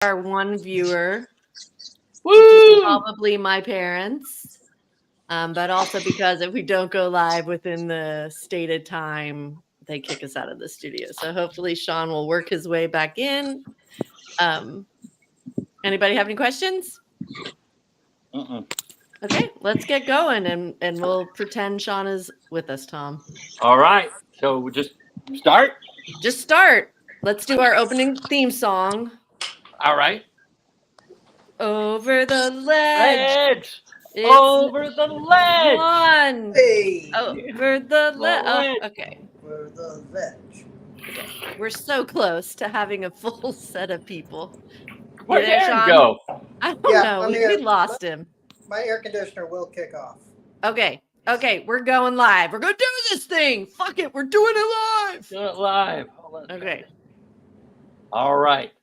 our one viewer, Woo! probably my parents, but also because if we don't go live within the stated time, they kick us out of the studio. So hopefully Sean will work his way back in. Anybody have any questions? Okay, let's get going, and we'll pretend Sean is with us, Tom. All right, so we just start? Just start. Let's do our opening theme song. All right. Over the ledge. Over the ledge. One. Hey. Over the ledge. Oh, okay. Over the ledge. Okay. We're so close to having a full set of people. Where'd there, Aaron Sean? go? I don't know. We lost him. My air conditioner will kick off. Okay. Okay, we're going live. We're going to do this thing. Fuck it. We're doing it live. Do it live. Okay. All right.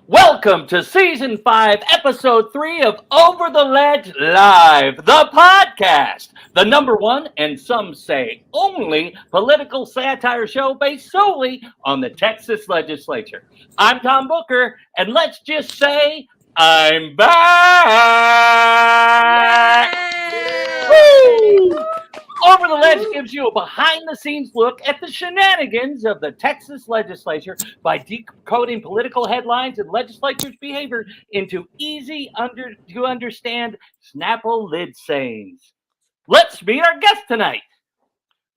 Welcome to Season 5, Episode 3 of Over the Lege Live, the podcast, the number one, and some say only, political satire show based solely on the Texas legislature. I'm Tom Booker, and let's just say I'm back! Woo! Over the Ledge gives you a behind-the-scenes look at the shenanigans of the Texas legislature by decoding political headlines and legislatures' behavior into easy-to-understand Snapple lid sayings. Let's meet our guest tonight.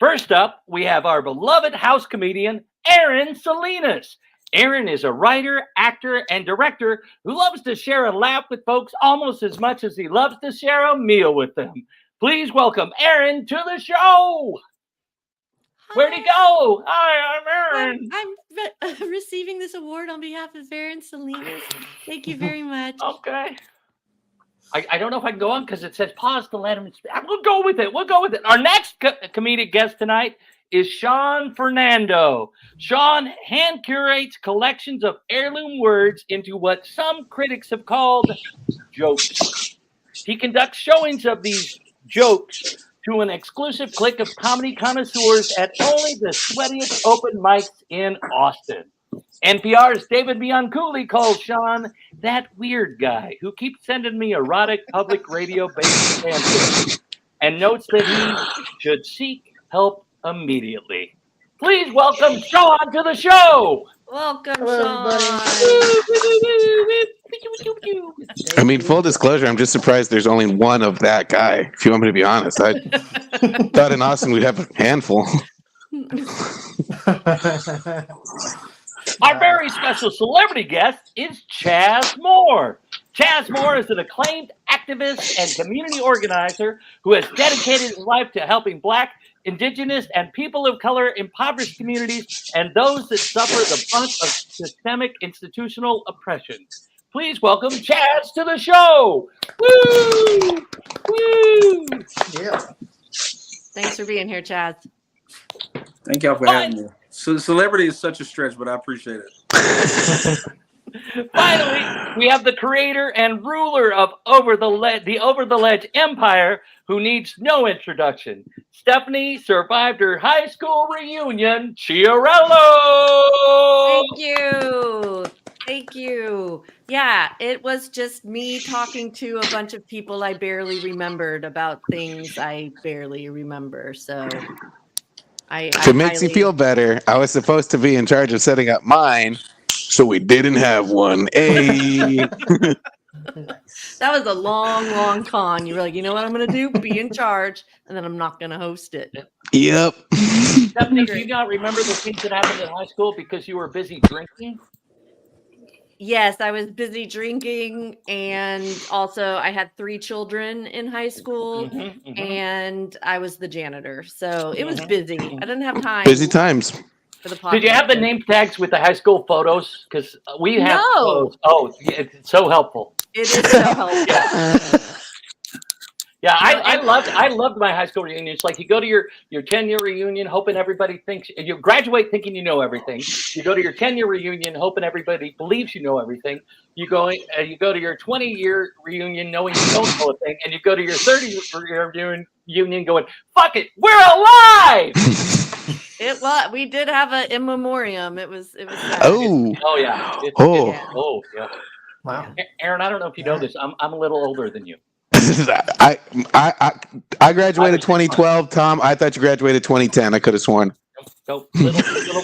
First up, we have our beloved house comedian, Aaron Salinas. Aaron is a writer, actor, and director who loves to share a laugh with folks almost as much as he loves to share a meal with them. Please welcome Aaron to the show. Hi. Where'd he go? Hi, I'm Aaron. I'm receiving this award on behalf of Aaron Salinas. Thank you very much. Okay. I don't know if I can go on because it says pause to let him speak. We'll go with it. Our next comedic guest tonight is Sean Fernando. Sean hand curates collections of heirloom words into what some critics have called jokes. He conducts showings of these jokes to an exclusive clique of comedy connoisseurs at only the sweatiest open mics in Austin. NPR's David Bianculli calls Sean that weird guy who keeps sending me erotic public radio-based fanfics and notes that he should seek help immediately. Please welcome Sean to the show. Welcome, Sean. I mean, full disclosure, I'm just surprised there's only one of that guy. If you want me to be honest, I thought in Austin we'd have a handful. Our very special celebrity guest is Chaz Moore. Chaz Moore is an acclaimed activist and community organizer who has dedicated his life to helping Black, Indigenous, and people of color impoverished communities and those that suffer the brunt of systemic institutional oppression. Please welcome Chaz to the show. Woo! Woo! Yeah. Thanks for being here, Chaz. Thank y'all for having me. So, celebrity is such a stretch, but I appreciate it. Finally, we have the creator and ruler of Over the Lege empire, who needs no introduction. Stephanie survived her high school reunion. Chiarello! Thank you. Yeah, it was just me talking to a bunch of people I barely remembered about things I barely remember. So if it makes you feel better, I was supposed to be in charge of setting up mine, so we didn't have one. Hey. That was a long con. You were like, you know what I'm going to do? Be in charge, and then I'm not going to host it. Yep. Stephanie, do you not remember the things that happened in high school because you were busy drinking? Yes, I was busy drinking, and also I had 3 children in high school, and I was the janitor. So it was busy. I didn't have time. Busy times. For the podcast. Did you have the name tags with the high school photos? Because we have photos. Oh, it's so helpful. It is so helpful. Yeah, I loved my high school reunion. It's like you go to your 10-year reunion hoping everybody thinks you graduate thinking you know everything. You go to your 10-year reunion hoping everybody believes you know everything. You go to your 20-year reunion knowing you don't know a thing, and you go to your 30-year reunion going, "Fuck it, we're alive." It was. We did have a in memoriam. It was. Sad. Oh. Oh yeah. Yeah. Oh yeah. Wow. Aaron, I don't know if you know this. I'm a little older than you. I graduated 2012. Tom, I thought you graduated 2010. I could have sworn. So little,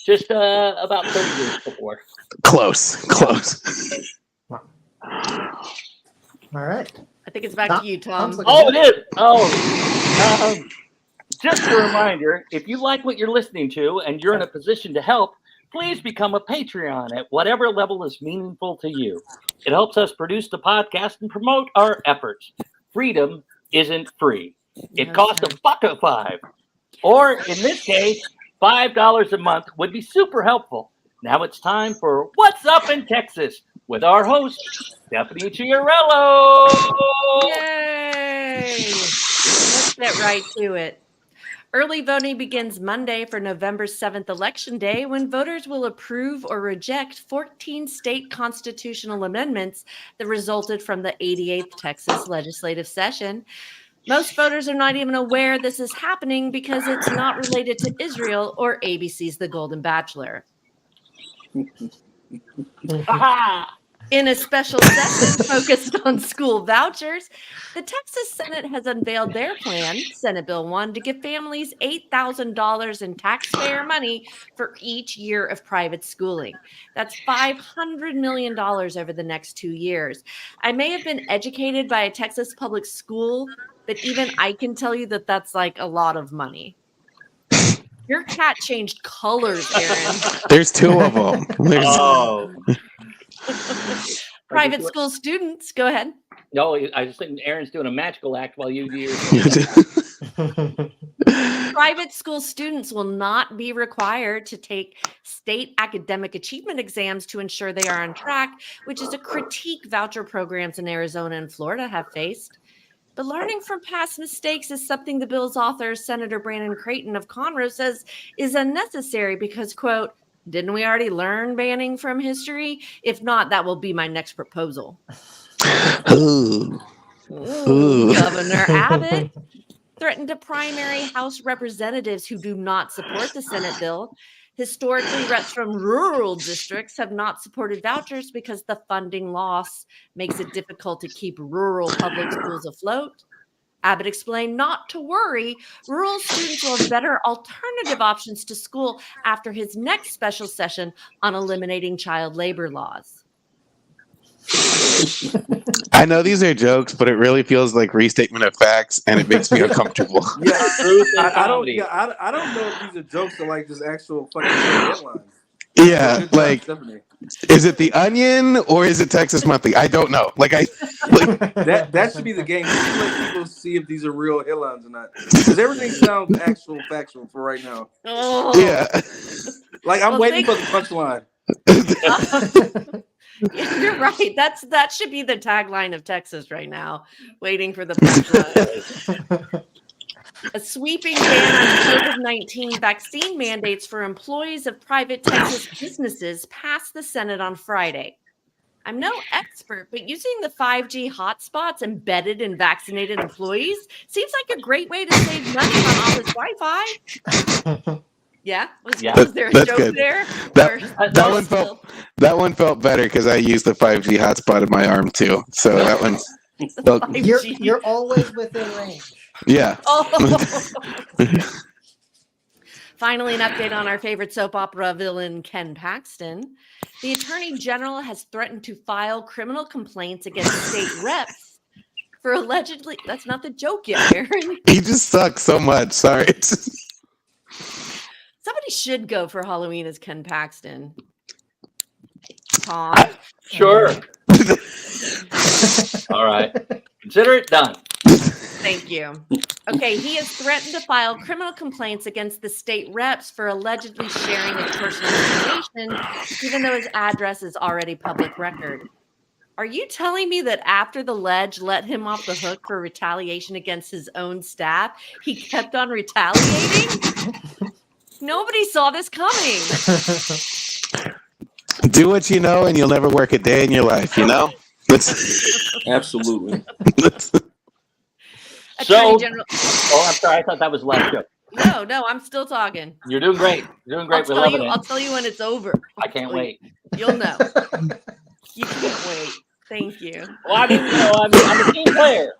just about 30 years before. Close. All right. I think it's back to you, Tom. Tom's looking Oh, good. it is. Oh, just a reminder: if you like what you're listening to and you're in a position to help, please become a Patreon at whatever level is meaningful to you. It helps us produce the podcast and promote our efforts. Freedom isn't free. It costs $1.05. Or in this case, $5 a month would be super helpful. Now it's time for What's Up in Texas with our host, Stephanie Chiarello. Yay! Let's get right to it. Early voting begins Monday for November 7th Election Day, when voters will approve or reject 14 state constitutional amendments that resulted from the 88th Texas legislative session. Most voters are not even aware this is happening because it's not related to Israel or ABC's The Golden Bachelor. In a special session focused on school vouchers, the Texas Senate has unveiled their plan, Senate Bill 1, to give families $8,000 in taxpayer money for each year of private schooling. That's $500 million over the next 2 years. I may have been educated by a Texas public school, but even I can tell you that that's like a lot of money. Your cat changed colors, Aaron. There's 2 of them. Private school students, go ahead. No, I just think Aaron's doing a magical act while you do. Private school students will not be required to take state academic achievement exams to ensure they are on track, which is a critique voucher programs in Arizona and Florida have faced. But learning from past mistakes is something the bill's author, Senator Brandon Creighton of Conroe, says is unnecessary because, quote, didn't we already learn banning from history? If not, that will be my next proposal. Ooh. Governor Abbott threatened to primary House representatives who do not support the Senate bill. Historically, reps from rural districts have not supported vouchers because the funding loss makes it difficult to keep rural public schools afloat. Abbott explained not to worry. Rural students will have better alternative options to school after his next special session on eliminating child labor laws. I know these are jokes, but it really feels like restatement of facts, and it makes me uncomfortable. Yeah, I don't know if these are jokes or like just actual fucking headlines. Yeah, Good job, like, Stephanie. is it The Onion or is it Texas Monthly? I don't know. That should be the game. Just let people see if these are real headlines or not. Because everything sounds factual for right now. Oh. Yeah. Like I'm waiting for the punchline. You're right. That should be the tagline of Texas right now. Waiting for the punchline. A sweeping ban on COVID-19 vaccine mandates for employees of private Texas businesses passed the Senate on Friday. I'm no expert, but using the 5G hotspots embedded in vaccinated employees seems like a great way to save money on office Wi-Fi. Yeah? Was there a joke good. there? That one felt better because I used the 5G hotspot in my arm too. So that one felt, You're always within range. yeah. Oh. Finally, an update on our favorite soap opera villain, Ken Paxton. The Attorney General has threatened to file criminal complaints against state reps for allegedly... That's not the joke yet, Aaron. He just sucks so much. Sorry. Somebody should go for Halloween as Ken Paxton. Tom? Sure. All right. Consider it done. Thank you. Okay, he has threatened to file criminal complaints against the state reps for allegedly sharing his personal information, even though his address is already public record. Are you telling me that after the Lege let him off the hook for retaliation against his own staff, he kept on retaliating? Nobody saw this coming. Do what you know, and you'll never work a day in your life, you know? Absolutely. Attorney General. Oh, I'm sorry. I thought that was the last joke. No, I'm still talking. You're doing great. You're doing great. We're loving it. I'll tell you when it's over. I can't wait. You'll know. You can't wait. Thank you. Well, I mean, I'm a team player.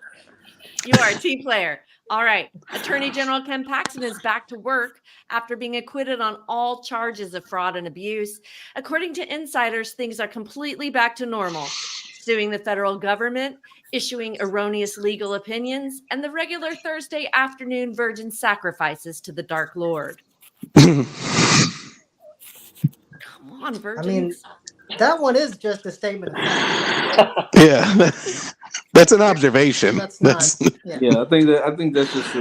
You are a team player. All right. Attorney General Ken Paxton is back to work after being acquitted on all charges of fraud and abuse. According to insiders, things are completely back to normal. Suing the federal government, issuing erroneous legal opinions, and the regular Thursday afternoon virgin sacrifices to the Dark Lord. Come on, virgins. I mean, that one is just a statement of fact. Yeah. That's an observation. That's not. Yeah. Yeah, I think that's just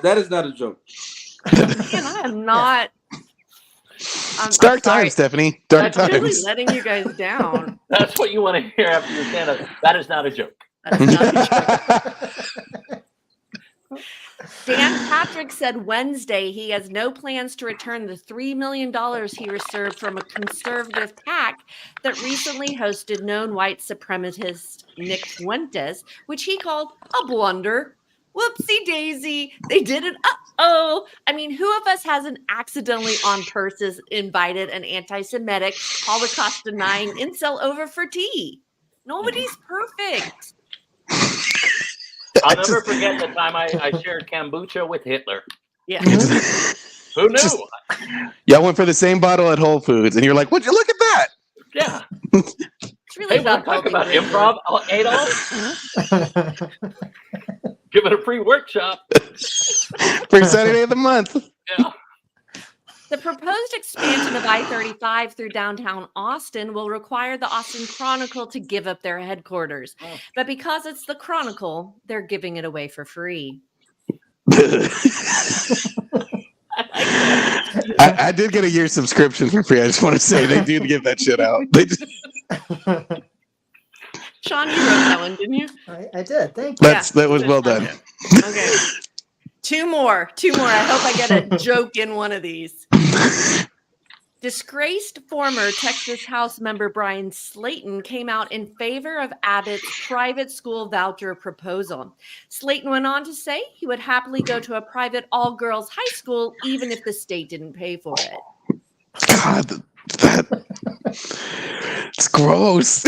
that is not a joke. Man, I am not. It's dark sorry. times, Stephanie. Dark I'm really times. letting you guys down. That's what you want to hear after your stand-up. That is not a joke. That's not true. Dan Patrick said Wednesday he has no plans to return the $3 million he received from a conservative PAC that recently hosted known white supremacist Nick Fuentes, which he called a blunder. Whoopsie daisy. They did it. Uh-oh. I mean, who of us hasn't accidentally on purses invited an anti-Semitic, Holocaust-denying incel over for tea? Nobody's perfect. I'll never forget the time I shared kombucha with Hitler. Yeah. Who knew? Y'all went for the same bottle at Whole Foods, and you're like, "Would you look at that?" Yeah. It's really Hey, we're talking about improv, Adolf. Give it a free workshop. First Saturday of the month. Yeah. The proposed expansion of I-35 through downtown Austin will require the Austin Chronicle to give up their headquarters. But because it's the Chronicle, they're giving it away for free. I did get a year subscription for free. I just want to say they do give that shit out. They just, Sean, you wrote that one, didn't you? I did. Thank you. that was well done. Okay. Two more. I hope I get a joke in one of these. Disgraced former Texas House member Brian Slayton came out in favor of Abbott's private school voucher proposal. Slayton went on to say he would happily go to a private all-girls high school even if the state didn't pay for it. God, it's gross.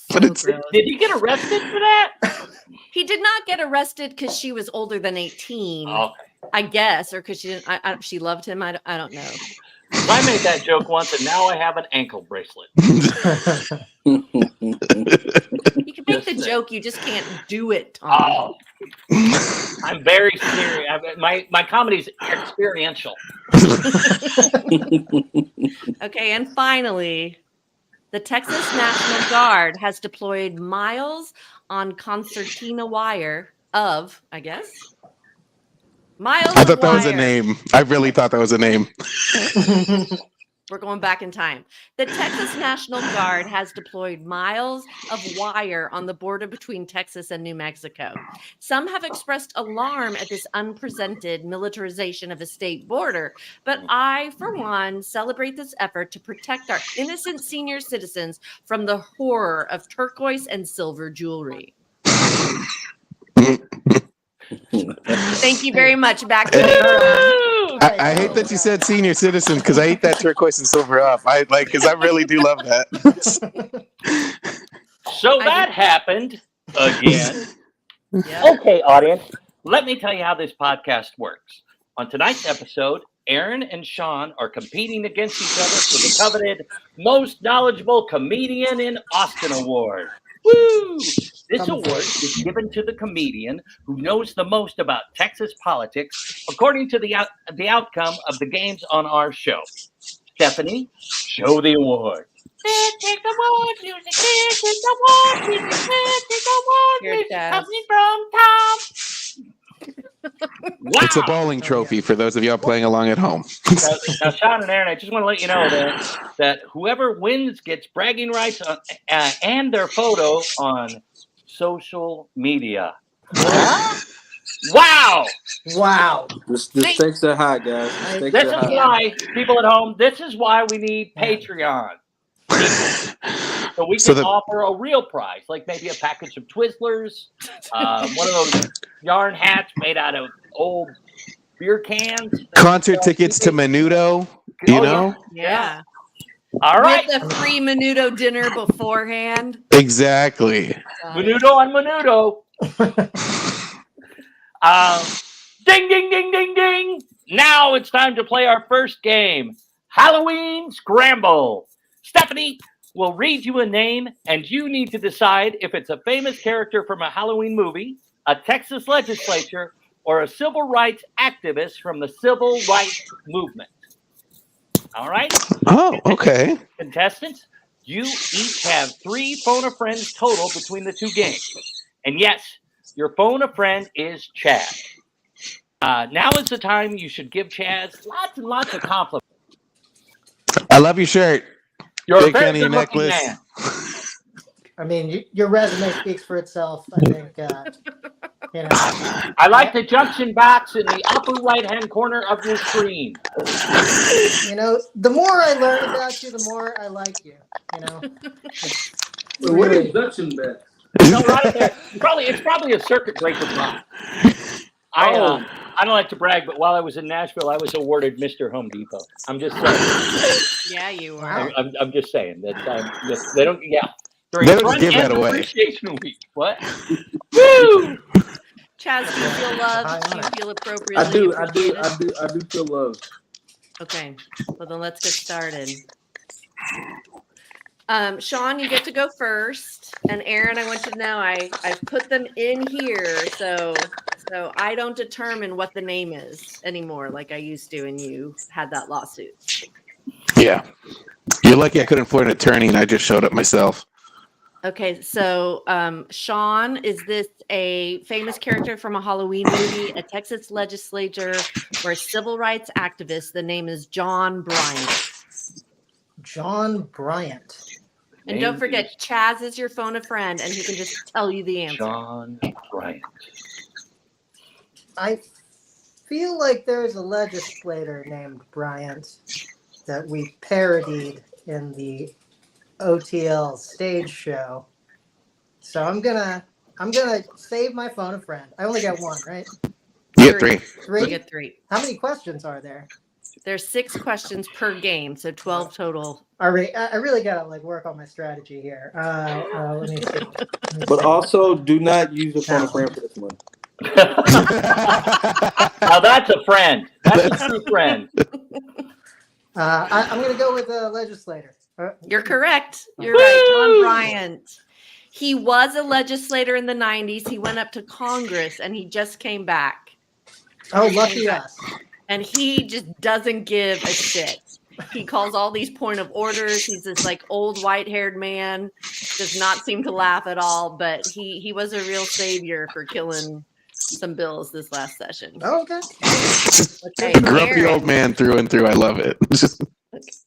But it's gross. Did he get arrested for that? He did not get arrested because she was older than 18. Okay. I guess, or because she didn't. She loved him. I don't know. I made that joke once, and now I have an ankle bracelet. You can make the joke, you just can't do it, Tom. Oh, I'm very serious. My comedy's experiential. Okay, and finally, the Texas National Guard has deployed miles on concertina wire of, I guess, miles. I thought that was a name. I really thought that was a name. We're going back in time. The Texas National Guard has deployed miles of wire on the border between Texas and New Mexico. Some have expressed alarm at this unprecedented militarization of a state border, but I, for one, celebrate this effort to protect our innocent senior citizens from the horror of turquoise and silver jewelry. Thank you very much. Back to you. I hate that you said senior citizens because I eat that turquoise and silver up. Because I really do love that. So that happened again. Yeah. Okay, audience, let me tell you how this podcast works. On tonight's episode, Aaron and Sean are competing against each other for the coveted Most Knowledgeable Comedian in Austin Award. Woo! This award is given to the comedian who knows the most about Texas politics, according to the outcome of the games on our show. Stephanie, show the award. Take the award, music, take the award, music, take the award, music, coming from Tom. Wow. It's a bowling trophy for those of y'all playing along at home. Now, Sean and Aaron, I just want to let you know that whoever wins gets bragging rights on, and their photo on social media. Wow! Wow. This takes that high, guys. This is why, people at home, this is why we need Patreon. So we can offer a real prize, like maybe a package of Twizzlers, one of those yarn hats made out of old beer cans. Concert tickets to Menudo, you know? Yeah. All right. With a free Menudo dinner beforehand. Exactly. Menudo on Menudo. Ding, ding, ding, ding, ding. Now it's time to play our first game, Halloween Scramble. Stephanie will read you a name, and you need to decide if it's a famous character from a Halloween movie, a Texas legislature, or a civil rights activist from the civil rights movement. All right? Oh, okay. Contestants, you each have 3 phone a friends total between the 2 games. And yes, your phone a friend is Chad. Now is the time you should give Chaz lots and lots of compliments. I love your shirt. You're Big a very fan of your good-looking necklace. man. I mean, your resume speaks for itself. I think, you know. I like the junction box in the upper right-hand corner of your screen. You know, the more I learn about you, the more I like you. You know. What is Dutching back? No, right there. It's probably a circuit breaker box. I don't like to brag, but while I was in Nashville, I was awarded Mr. Home Depot. I'm just saying. Yeah, you were. I'm just saying that they don't. Yeah, during They don't Front give that End away. Appreciation Week. What? Woo! Chaz, do you feel loved? Do you feel appropriately I do feel love. Okay, well then let's get started. Sean, you get to go first, and Aaron, I want you to know I've put them in here, so I don't determine what the name is anymore, like I used to, and you had that lawsuit. Yeah. You're lucky I couldn't afford an attorney and I just showed up myself. Okay, so Sean, is this a famous character from a Halloween movie, a Texas legislator, or a civil rights activist? The name is John Bryant. John Bryant. And don't forget, Chaz is your phone a friend, and he can just tell you the answer. John Bryant. I feel like there's a legislator named Bryant that we parodied in the OTL stage show. So I'm gonna save my phone a friend. I only got one, right? You get 3. Three? You get 3. How many questions are there? There's 6 questions per game, so 12 total. All right, I really gotta work on my strategy here. Let me see. But also, do not use a phone a friend for this one. Now that's a friend. That's a true friend. I'm gonna go with the legislator. You're correct. You're right. John Bryant. He was a legislator in the 90s. He went up to Congress, and he just came back. Oh, lucky us. And he just doesn't give a shit. He calls all these point of orders. He's this old white-haired man. Does not seem to laugh at all, but he was a real savior for killing some bills this last session. Oh, okay. Okay, Grumpy Aaron. old man through and through. I love it.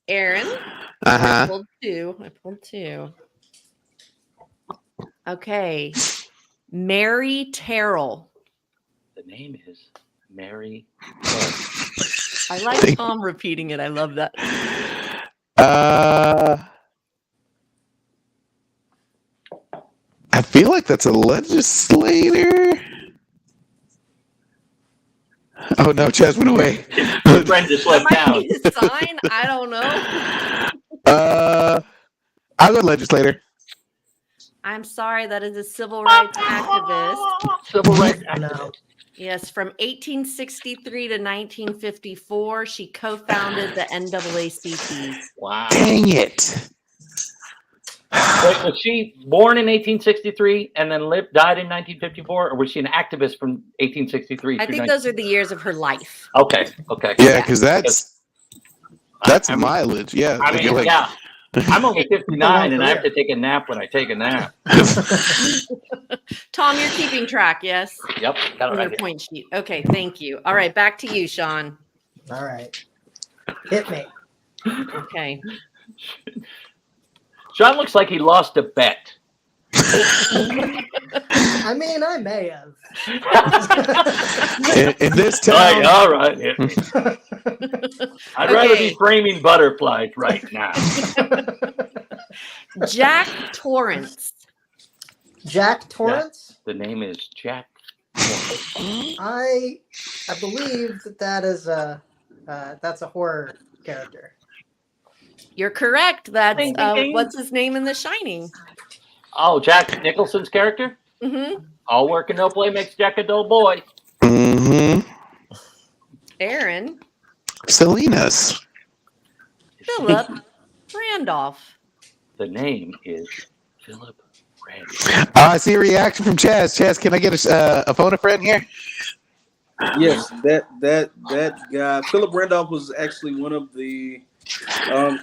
Aaron. Uh-huh. I pulled two. Okay. Mary Terrell. The name is Mary. I like Tom repeating it. I love that. I feel like that's a legislator. Oh no, Chaz went away. My friend just left That might town. be his sign. I don't know. I'll go legislator. I'm sorry. That is a civil rights activist. Civil rights No. activist. Yes, from 1863 to 1954, she co-founded the NAACP. Wow. Dang it. Wait, was she born in 1863 and then died in 1954, or was she an activist from 1863? I think those are the years of her life. Okay. Yeah, because that's mileage. Yeah. I like, mean, you're yeah. I'm only 59 and I have to take a nap when I take a nap. Tom, you're keeping track, yes? Yep. Got it On right your here. point sheet. Okay, thank you. All right, back to you, Sean. All right. Hit me. Okay. Sean looks like he lost a bet. I mean, I may have. in this town. All right. I'd rather be framing butterflies right now. Jack Torrance. Jack Torrance? The name is Jack. I believe that is that's a horror character. You're correct. That's Ding, ding, ding. what's his name in The Shining? Oh, Jack Nicholson's character? Mm-hmm. All work and no play makes Jack a dull boy. Mm-hmm. Aaron. Salinas. Philip Randolph. The name is Philip Randolph. I see a reaction from Chaz. Chaz, can I get a phone a friend here? Yes, that guy, Philip Randolph, was actually one of the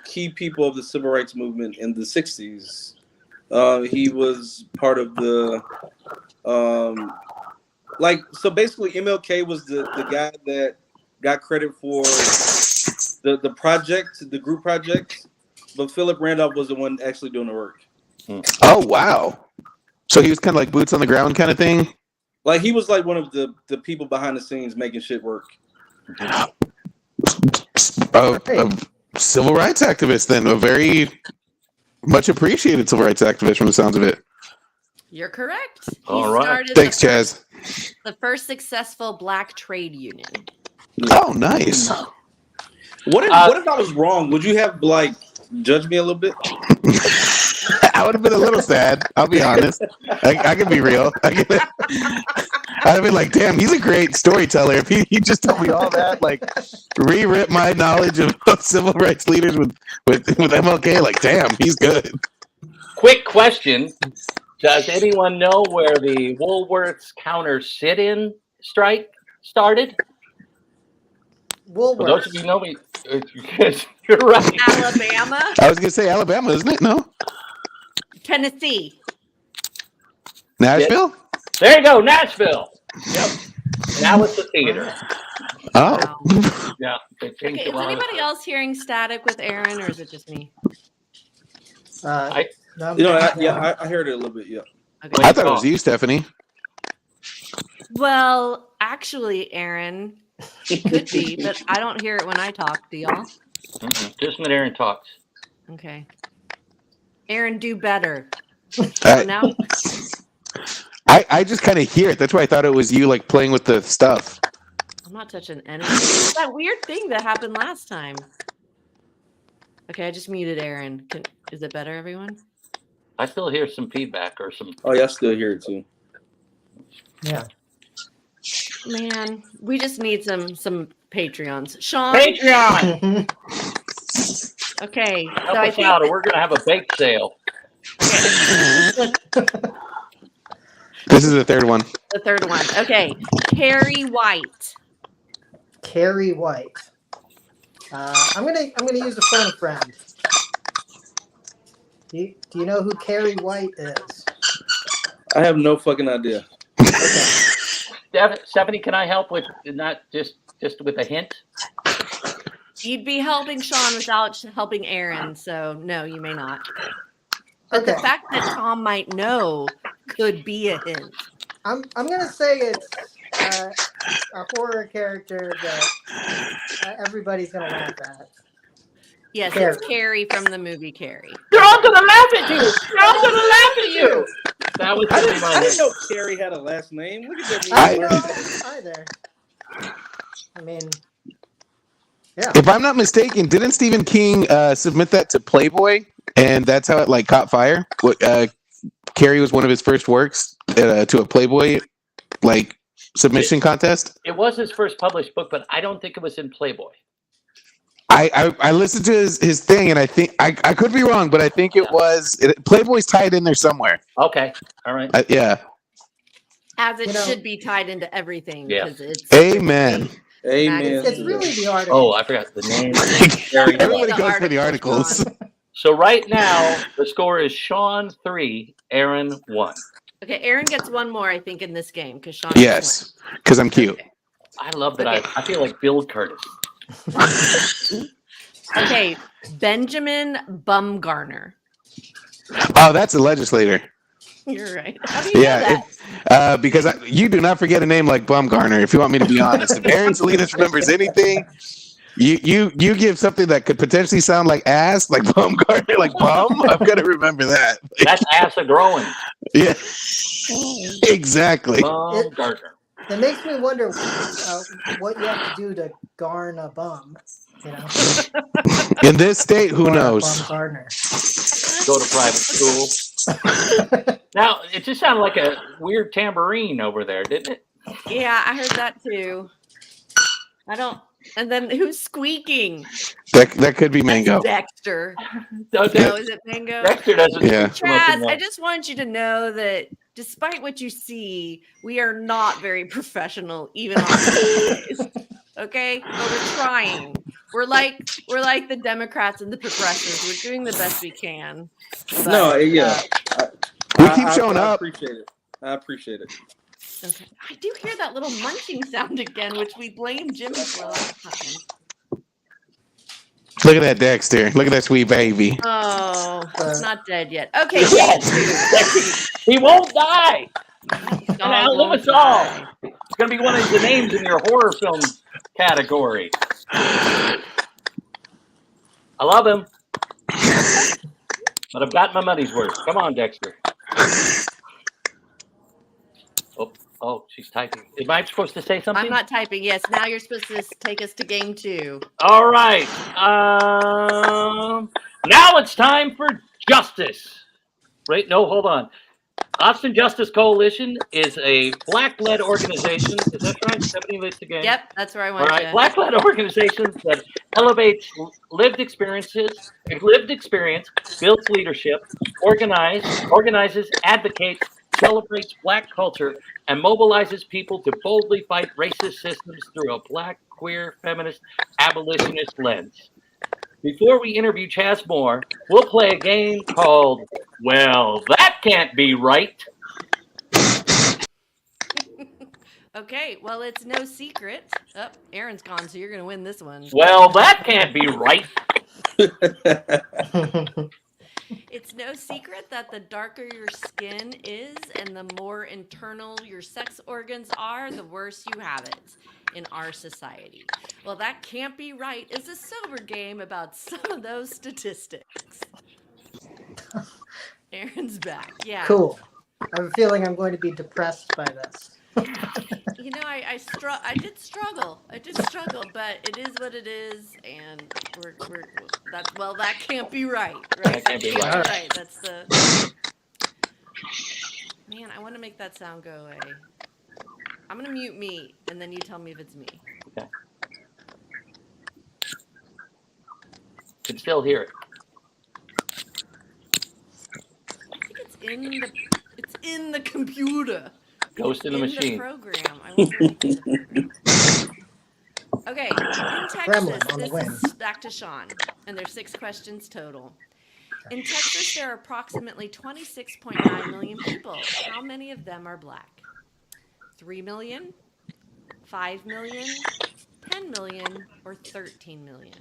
key people of the civil rights movement in the 60s. He was part of the so basically MLK was the guy that got credit for the project, the group project, but Philip Randolph was the one actually doing the work. Oh, wow. So he was kind of like boots on the ground kind of thing? Like he was like one of the people behind the scenes making shit work. A civil rights activist, then. A very much appreciated civil rights activist from the sounds of it. You're correct. All right. Started Thanks, Chaz. the first successful black trade union. Oh, nice. What if I was wrong? Would you have judged me a little bit? I would have been a little sad. I'll be honest. I can be real. I'd have been like, damn, he's a great storyteller. If he just told me all that, re-rip my knowledge of civil rights leaders with MLK, damn, he's good. Quick question. Does anyone know where the Woolworths counter sit-in strike started? Woolworths. For those of you who know me, you're right. Alabama, I was going to say Alabama, isn't it? No? Tennessee. Nashville? There you go, Nashville. Yep. That was the theater. Oh. Wow. Yeah. They changed Okay, it is around. anybody else hearing static with Aaron, or is it just me? No, I heard it a little bit. Yeah. Okay. I thought it was you, Stephanie. Well, actually, Aaron, it could be, but I don't hear it when I talk. Do y'all? Just when Aaron talks. Okay. Aaron, do better. I- Now, I just kind of hear it. That's why I thought it was you, playing with the stuff. I'm not touching anything. It's that weird thing that happened last time. Okay, I just muted Aaron. Is it better, everyone? I still hear some feedback or some. Oh yeah, I still hear it too. Yeah. Man, we just need some Patreons. Sean. Patreon! Okay, Help so I us think out or we're going to have a bake sale. This is the third one. the third one. Okay, Carrie White. Carrie White. I'm gonna use a phone friend. Do you know who Carrie White is? I have no fucking idea. Stephanie, can I help with not just with a hint? You'd be helping Sean without helping Aaron, so no, you may not. But Okay. the fact that Tom might know could be a hint. I'm gonna say it's a horror character that everybody's gonna laugh at. Yes, Carrie. it's Carrie from the movie Carrie. They're all going to laugh at you! They're all going to laugh at you! That was I going to be my didn't hint. know Carrie had a last name. Look at that. I don't know either. I mean, yeah. If I'm not mistaken, didn't Stephen King submit that to Playboy, and that's how it caught fire? Carrie was one of his first works to a Playboy submission contest. It was his first published book, but I don't think it was in Playboy. I listened to his thing, and I think I could be wrong, but I think it was Playboy's tied in there somewhere. Okay, all right. Yeah. As it You know- should be tied into everything. Yeah. 'Cause it's Amen. It's really the article. Oh, I forgot the name. Everybody the goes for the articles, articles. So right now, the score is Sean 3, Aaron 1. Okay, Aaron gets one more, I think, in this game because Sean. Yes, because I'm cute. Okay. I love that. Okay. I feel like Bill Curtis. Okay, Benjamin Bumgarner. Oh, that's a legislator. You're right. How do you know that? Because you do not forget a name like Bumgarner. If you want me to be honest, if Aaron Salinas remembers anything, you give something that could potentially sound like ass, like Bumgarner, like bum. I'm gonna remember that. That's ass a growing. Yeah, exactly. Gardner. It makes me wonder what you have to do to garn a bum. You know, In this state, who or knows? Baumgartner. Go to private school. Now, it just sounded like a weird tambourine over there, didn't it? Yeah, I heard that too. I don't. And then who's squeaking? That could be That's Mango. Dexter. No, No, is it Mango? Dexter doesn't. Yeah. squeak much Chaz, anymore. I just want you to know that despite what you see, we are not very professional, even on Tuesdays. Okay, but we're trying. We're like the Democrats and the progressives. We're doing the best we can. But, No, yeah. We keep showing I up. appreciate it. I appreciate it. Okay. I do hear that little munching sound again, which we blamed Jimmy for last time. Look at that Dexter. Look at that sweet baby. Oh, it's not dead yet. Okay, Yes. He won't die. And Dog outlive won't us all. die. It's going to be one of the names in your horror film category. I love him. But I've got my money's worth. Come on, Dexter. Oh, she's typing. Am I supposed to say something? I'm not typing. Yes, now you're supposed to take us to game 2. All right. Now it's time for justice. Right? No, hold on. Austin Justice Coalition is a Black-led organization. Is that right? Stephanie leads the game. Yep, that's where I All want right. you. Black-led organization that elevates lived experience, builds leadership, organizes, advocates, celebrates Black culture, and mobilizes people to boldly fight racist systems through a Black, queer, feminist, abolitionist lens. Before we interview Chaz Moore, we'll play a game called, Well, That Can't Be Right. Okay, well, it's no secret. Oh, Aaron's gone, so you're going to win this one. Well, that can't be right. It's no secret that the darker your skin is and the more internal your sex organs are, the worse you have it in our society. Well, that can't be right is a sober game about some of those statistics. Aaron's back. Yeah. Cool. I have a feeling I'm going to be depressed by this. You know, I did struggle, but it is what it is, and that can't be right, right? That can't be right. That's the man. I want to make that sound go away. I'm gonna mute me, and then you tell me if it's me. Okay. Can still hear it. I think it's in the computer. Ghost in the machine. The program. I wonder if it's in the program. Okay, in Texas, this is back to Sean, and there's 6 questions total. In Texas, there are approximately 26.9 million people. How many of them are Black? 3 million, 5 million, 10 million, or 13 million?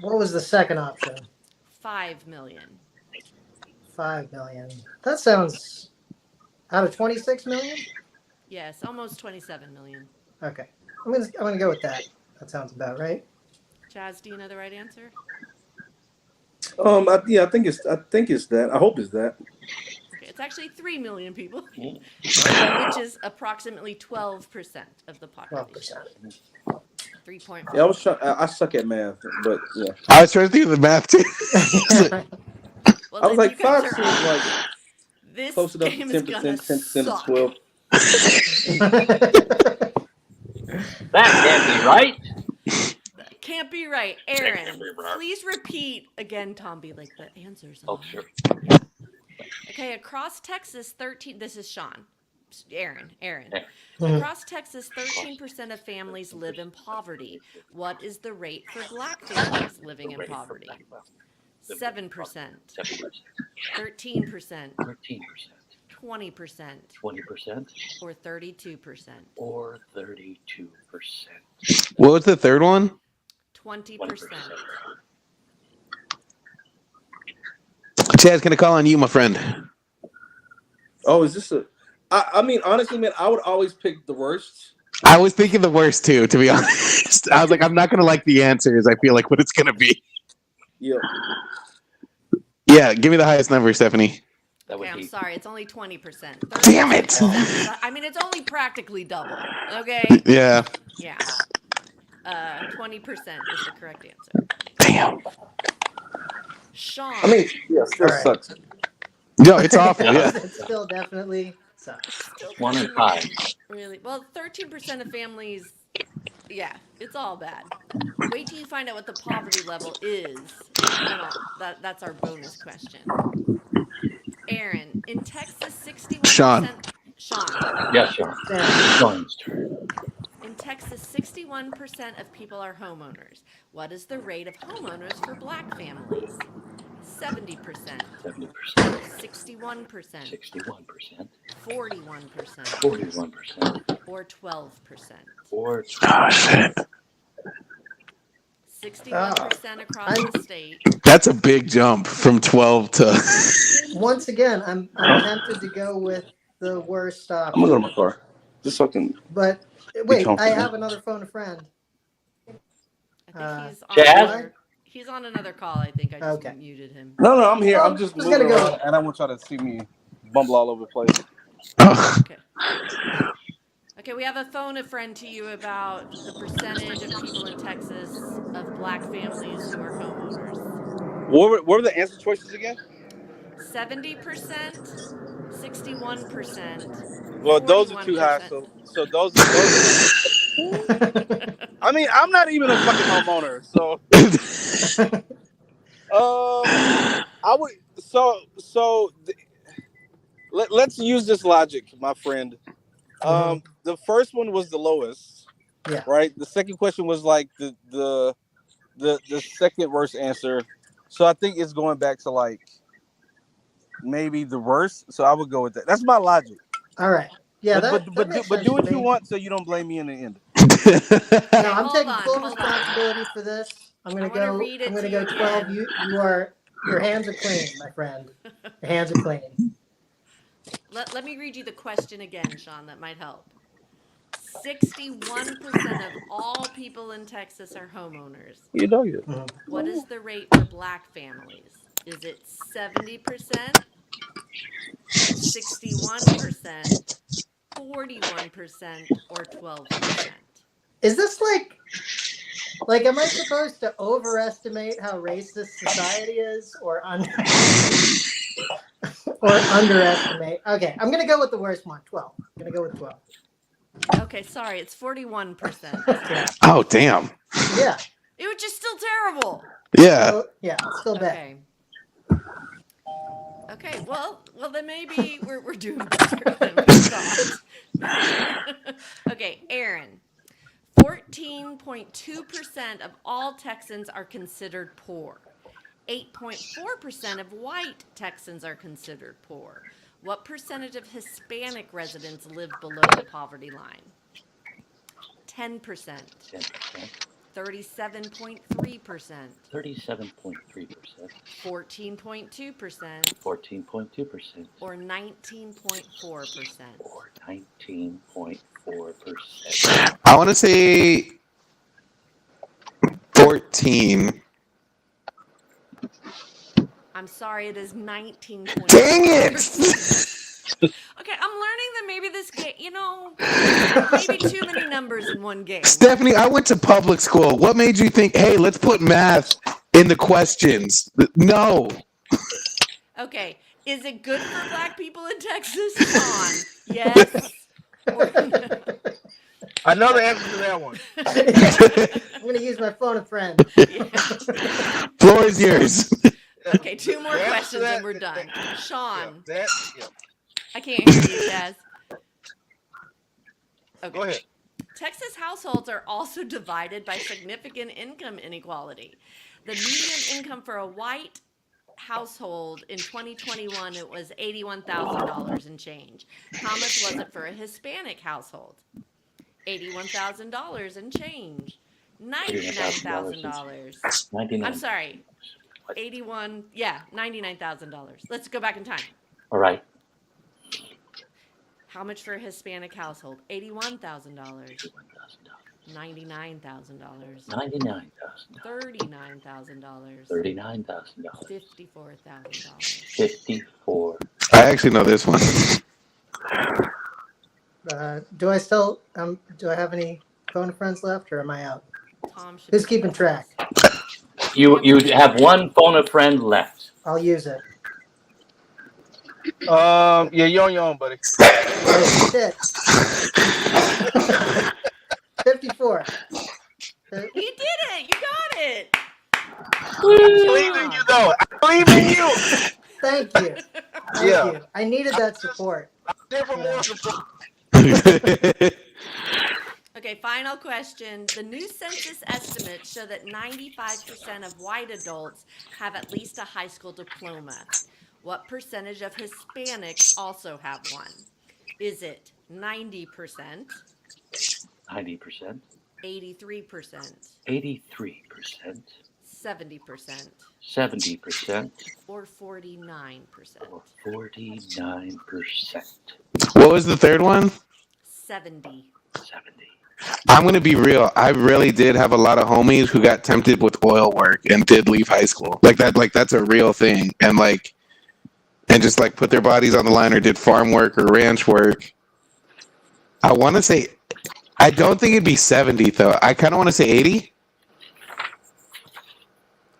What was the second option? 5 million. 5 million. That sounds out of 26 million? Yes, almost 27 million. Okay. I'm gonna go with that. That sounds about right. Chaz, do you know the right answer? I think it's that. I hope it's that. Okay, it's actually 3 million people, which is approximately 12% of the population. 12%. 3.5. Yeah, I suck at math, but yeah. I was trying to do the math too. Well, I was then like you guys 5 are seems off. like This close enough to game is 10%, gonna 10% suck. is 12. That can't be right. Can't be right. Aaron, Can't be right. please repeat again, Tomby, like the answers. Oh, sure. Okay, across Texas, 13. This is Sean. Aaron. Yeah. Across Texas, 13% of families live in poverty. What is the rate for Black families living in poverty? 7%, 13%, 20%, 20%, or 32%? or 32%. What was the third one? 20%. Chaz, can I call on you, my friend? Oh, is this I mean, honestly, man, I would always pick the worst. I was thinking the worst too, to be honest. I was like, I'm not gonna like the answers. I feel like what it's gonna be. Yeah. Yeah, give me the highest number, Stephanie. That would Okay, I'm be. sorry. It's only 20%. Damn it. 32%. I mean, it's only practically double. Okay. Yeah. Yeah. 20% is the correct answer. Damn. Sean. I mean, yeah, still All right. sucks. Yo, it's awful. Yeah. It still definitely sucks. Still 1 in doesn't 5. really. Well, 13% of families. Yeah, it's all bad. Wait till you find out what the poverty level is, and then that's our bonus question. Aaron, in Texas, 61%. Sean. Yes, Sean. Sam. Sean's turn. In Texas, 61% of people are homeowners. What is the rate of homeowners for black families? 70%, 70%, 61%, 61%, 41%, 41%, or 12%. or Oh, shit. 61% across the state. That's a big jump from 12 to. Once again, I'm tempted to go with the worst I'm gonna go to option. my car. Just so I can. But wait, I comfortable. have another phone a friend. I think he's on Chaz? another. He's on another call. I think I just Okay. muted him. No, I'm here. Oh, I'm just just moving gotta go. around, and I want y'all to see me bumble all over the place. Oh, Okay. Okay, we have a phone a friend to you about the percentage of people in Texas of black families who are homeowners. What were the answer choices again? 70%, 61%. Well, those are too high. So those. I mean, I'm not even a fucking homeowner, so I would. Let's use this logic, my friend. The first one was the lowest. Yeah. Right. The second question was like the second worst answer. So I think it's going back to like maybe the worst. So I would go with that. That's my logic. All right. Yeah, but do what you want so you don't blame me in the end. No, I'm Hold taking on, full hold responsibility for this. I'm gonna I wanna go. read it I'm gonna to go you 12. again. Your hands are clean, my friend. Your hands are clean. Let me read you the question again, Sean. That might help. 61% of all people in Texas are homeowners. You know you. What is the rate for black families? Is it 70%, 61%, 41%, or 12%? Is this like am I supposed to overestimate how racist society is, or or underestimate? Okay, I'm gonna go with the worst one. 12. I'm gonna go with 12. Okay, sorry, it's 41%. Yeah. oh, damn. Yeah. Which is still terrible. Yeah. Still bad. Okay. Okay, well, then maybe we're doing better than we thought. Okay, Aaron. 14.2% of all Texans are considered poor. 8.4% of white Texans are considered poor. What percentage of Hispanic residents live below the poverty line? 10%. 10%, 37.3%. 37.3%, 14.2%. 14.2%, Or 19.4%. or 19.4%. I want to say 14. I'm sorry, it is 19.4%. Dang it! Okay, I'm learning that maybe this game, maybe too many numbers in one game. Stephanie, I went to public school. What made you think, hey, let's put math in the questions? No. Okay, is it good for black people in Texas? Sean, yes or no? I know the answer to that one. I'm gonna use my phone a friend. Yeah. Floor is yours. Okay, two more questions and we're done. Sean, Yeah. I can't hear you, Chaz. Okay. Go ahead. Texas households are also divided by significant income inequality. The median income for a white household in 2021, it was $81,000 and change. How much was it for a Hispanic household? $81,000 and change. $99,000. I'm sorry. $99,000. Let's go back in time. All right. How much for a Hispanic household? $81,000. $99,000. $99,000. $39,000. $39,000. $54,000. 54. I actually know this one. Do I still do I have any phone friends left, or am I out? Tom should Who's be keeping track? You have one phone a friend left. I'll use it. Yeah, you're on your own, buddy. Oh shit. 54. You did it! You got it! I believe in you, though. I believe in you. Thank you. Thank Yeah. you. I needed that support. There for more support. Okay, final question. The new census estimates show that 95% of white adults have at least a high school diploma. What percentage of Hispanics also have one? Is it 90%, 90%, 83%, 83%, 70%, 70%, or 49%? or 49%. What was the third one? 70. 70. I'm gonna be real. I really did have a lot of homies who got tempted with oil work and did leave high school. Like that. Like that's a real thing. And just like put their bodies on the line or did farm work or ranch work. I want to say, I don't think it'd be 70 though. I kind of want to say 80.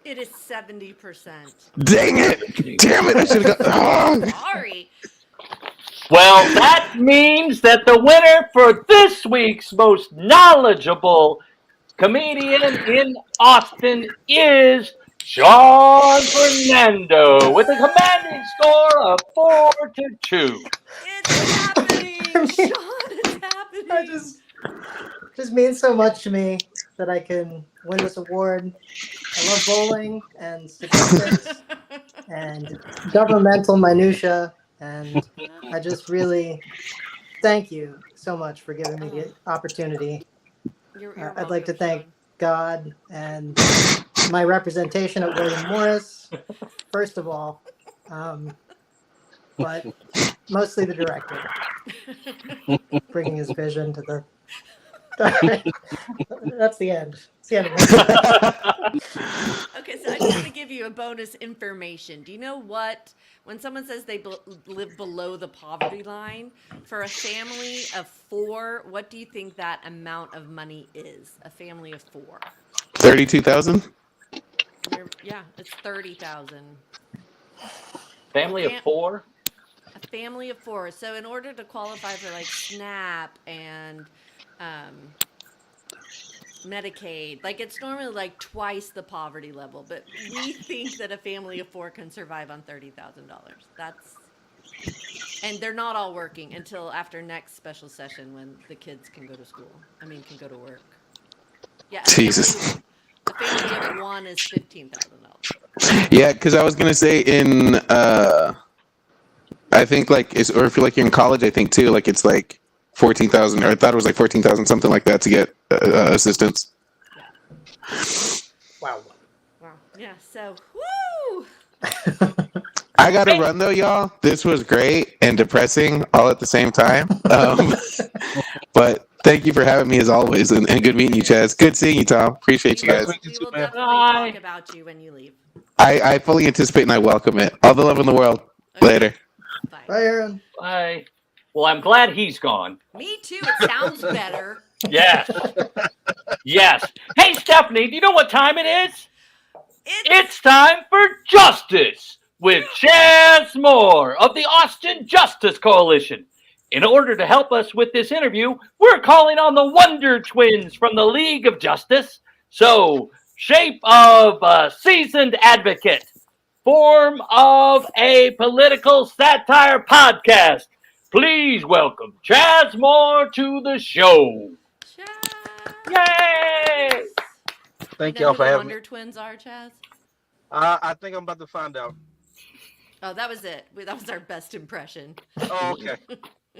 It is 70%. Dang it! Damn it! I should have got. Sorry. Well, that means that the winner for this week's most knowledgeable comedian in Austin is Sean Fernando with a commanding score of 4-2. It's happening. Sean, it's happening. I just means so much to me that I can win this award. I love bowling and statistics and governmental minutia, and I just really thank you so much for giving me the opportunity. You're I'd like to welcome, thank God and my representation at William Morris, first of all, but mostly the director, bringing his vision to the. That's the end. It's the end of it. Okay, so I just want to give you a bonus information. Do you know what, when someone says they live below the poverty line, for a family of 4, what do you think that amount of money is? A family of 4. 32,000. Yeah, it's 30,000. Family of 4? A family of 4. So in order to qualify for like SNAP and Medicaid, like it's normally like twice the poverty level, but we think that a family of 4 can survive on $30,000. And they're not all working until after next special session when the kids can go to school. Can go to work. Yeah, Jesus. A family of 1 is $15,000. Yeah, because I was gonna say in I think or if you're in college, I think too, it's like 14,000, or I thought it was like 14,000, something like that, to get assistance. Wow. Yeah. So, woo! I gotta run though, y'all. This was great and depressing all at the same time. But thank you for having me as always, and good meeting you, Chaz. Good seeing you, Tom. Appreciate you guys. We will definitely talk about you when you leave. I fully anticipate and I welcome it. All the love in the world. Okay. Later. Bye. Bye, Aaron. Bye. Well, I'm glad he's gone. Me too. It sounds better. Yes. Yes. Hey, Stephanie, do you know what time it is? It's time for Justice with Chaz Moore of the Austin Justice Coalition. In order to help us with this interview, we're calling on the Wonder Twins from the League of Justice. So, shape of a seasoned advocate, form of a political satire podcast. Please welcome Chaz Moore to the show. Chaz. Yay! Thank You know y'all for who the having me. Wonder Twins are, Chaz? I think I'm about to find out. Oh, that was it. That was our best impression. Oh, okay.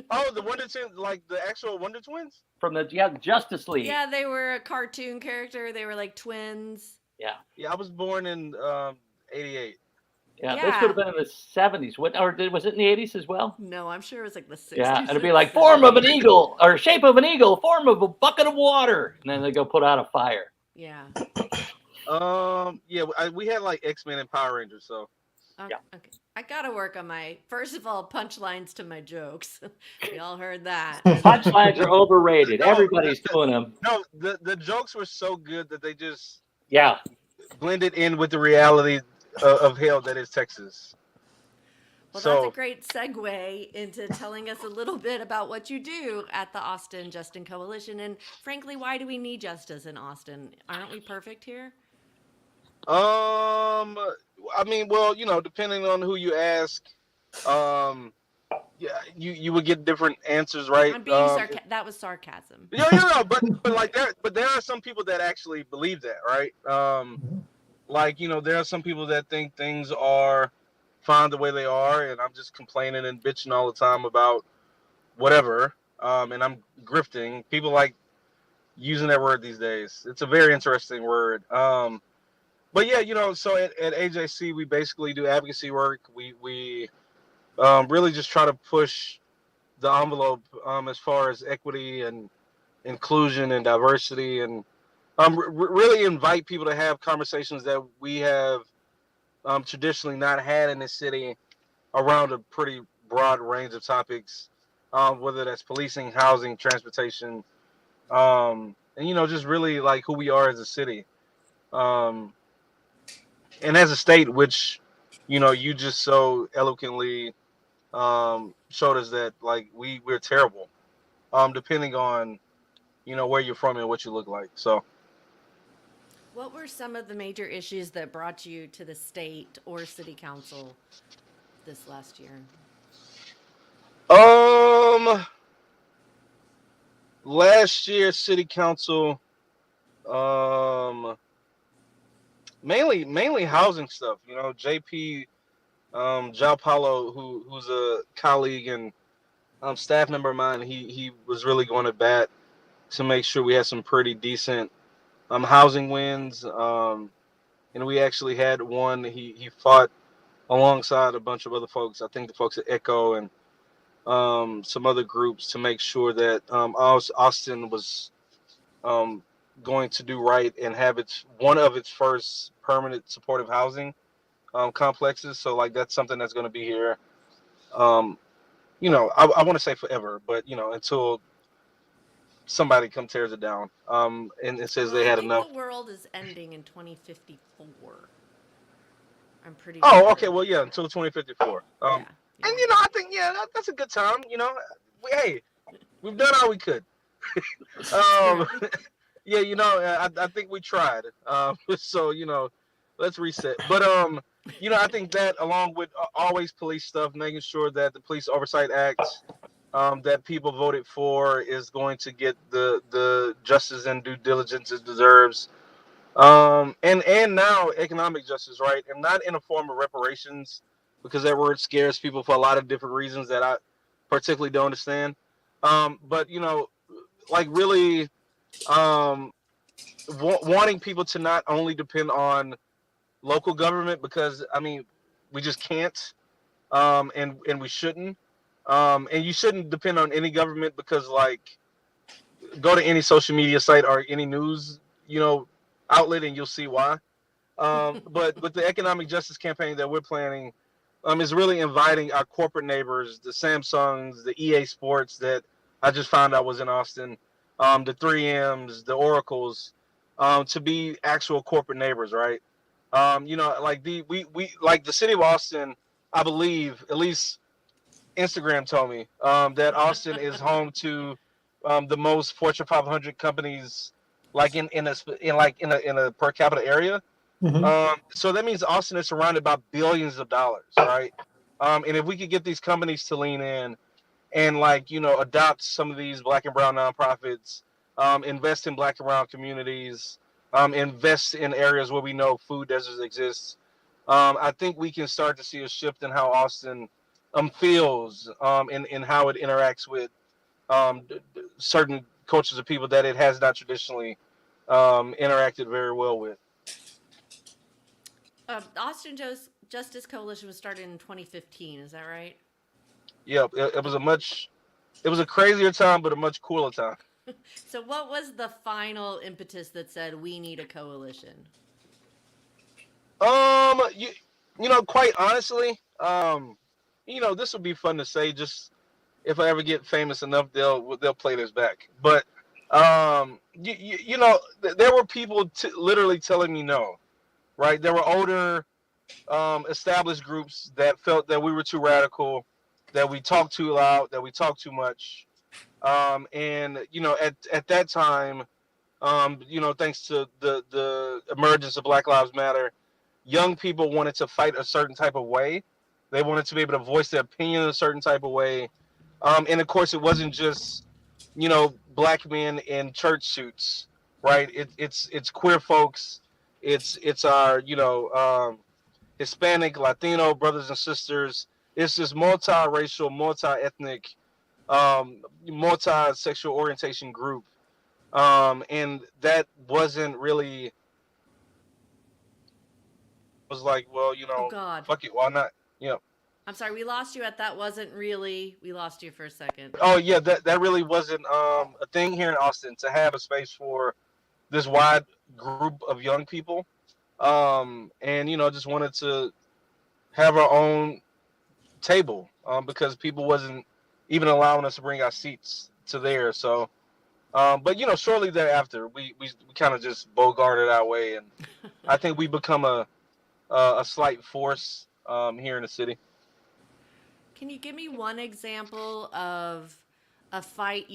Oh, the Wonder Twins, like the actual Wonder Twins? From the Justice League. Yeah, they were a cartoon character. They were like twins. Yeah. Yeah, I was born in 88. Yeah, Yeah. this would have been in the 70s. Was it in the 80s as well? No, I'm sure it was like the 60s. Yeah, it'd be like form of an eagle, or shape of an eagle, form of a bucket of water. And then they go put out a fire. Yeah. Yeah, we had like X-Men and Power Rangers, so. Yeah. Okay. I gotta work on my first of all punchlines to my jokes. We all heard that. Punchlines are overrated. No, Everybody's doing them. No, the jokes were so good that they just Yeah. blended in with the reality of hell that is Texas. Well, that's a So, great segue into telling us a little bit about what you do at the Austin Justin Coalition. And frankly, why do we need justice in Austin? Aren't we perfect here? I mean, well, depending on who you ask, um, yeah, you would get different answers, right? I'm being that was sarcasm. No, but like there are some people that actually believe that, right? Like there are some people that think things are fine the way they are, and I'm just complaining and bitching all the time about whatever, and I'm grifting. People like using that word these days. It's a very interesting word. But yeah, so at AJC we basically do advocacy work. We really just try to push the envelope as far as equity and inclusion and diversity, and really invite people to have conversations that we have traditionally not had in this city around a pretty broad range of topics, whether that's policing, housing, transportation, and just really like who we are as a city, um, and as a state, which you just so eloquently showed us that like we're terrible, depending on where you're from and what you look like. So, What were some of the major issues that brought you to the state or city council this last year? um, last year city council, um, mainly housing stuff. JP Jao Paulo, who's a colleague and staff member of mine, he was really going to bat to make sure we had some pretty decent housing wins. And we actually had one. He fought alongside a bunch of other folks. I think the folks at Echo and some other groups to make sure that Austin was um, going to do right and have one of its first permanent supportive housing complexes. So like that's something that's going to be here. Um, I want to say forever, but until somebody come tears it down and it says Well, they I had think enough. the world is ending in 2054. I'm pretty Oh, sure. okay. Well, yeah, until 2054. Yeah. And I think that's a good time. Hey, we've done all we could. Um, yeah, I think we tried. So let's reset. But I think that along with always police stuff, making sure that the Police Oversight Act that people voted for is going to get the justice and due diligence it deserves. And now economic justice, right? And not in a form of reparations, because that word scares people for a lot of different reasons that I particularly don't understand. But like really um, wanting people to not only depend on local government, because I mean we just can't, and we shouldn't, and you shouldn't depend on any government, because like go to any social media site or any news outlet and you'll see why. But with the economic justice campaign that we're planning, is really inviting our corporate neighbors, the Samsungs, the EA Sports that I just found out was in Austin, the 3Ms, the Oracles, to be actual corporate neighbors, right? Like we like the city of Austin, I believe, at least Instagram told me, that Austin is home to the most Fortune 500 companies, like in a per capita area. So that means Austin is surrounded by billions of dollars, right? And if we could get these companies to lean in and adopt some of these Black and brown nonprofits, invest in Black and brown communities, invest in areas where we know food deserts exist, I think we can start to see a shift in how Austin feels, in how it interacts with certain cultures of people that it has not traditionally interacted very well with. Austin Justice Coalition was started in 2015. Is that right? Yeah, it was a crazier time, but a much cooler time. So, what was the final impetus that said we need a coalition? Um, you, quite honestly, this would be fun to say. Just if I ever get famous enough, they'll play this back. But there were people literally telling me no. Right? There were older, established groups that felt that we were too radical, that we talked too loud, that we talked too much. And at that time, thanks to the emergence of Black Lives Matter, young people wanted to fight a certain type of way. They wanted to be able to voice their opinion in a certain type of way. And of course, it wasn't just black men in church suits, right? It's queer folks, it's our Hispanic, Latino brothers and sisters. It's this multiracial, multi-ethnic, multi-sexual orientation group, and that wasn't really was like, well, Oh God. fuck it, why not? I'm sorry, we lost you at that wasn't really. We lost you for a second. Oh yeah, that really wasn't a thing here in Austin to have a space for this wide group of young people, and just wanted to have our own table, because people wasn't even allowing us to bring our seats to there. So, but shortly thereafter, we kind of just bogarted our way, and I think we become a slight force here in the city. Can you give me one example of a fight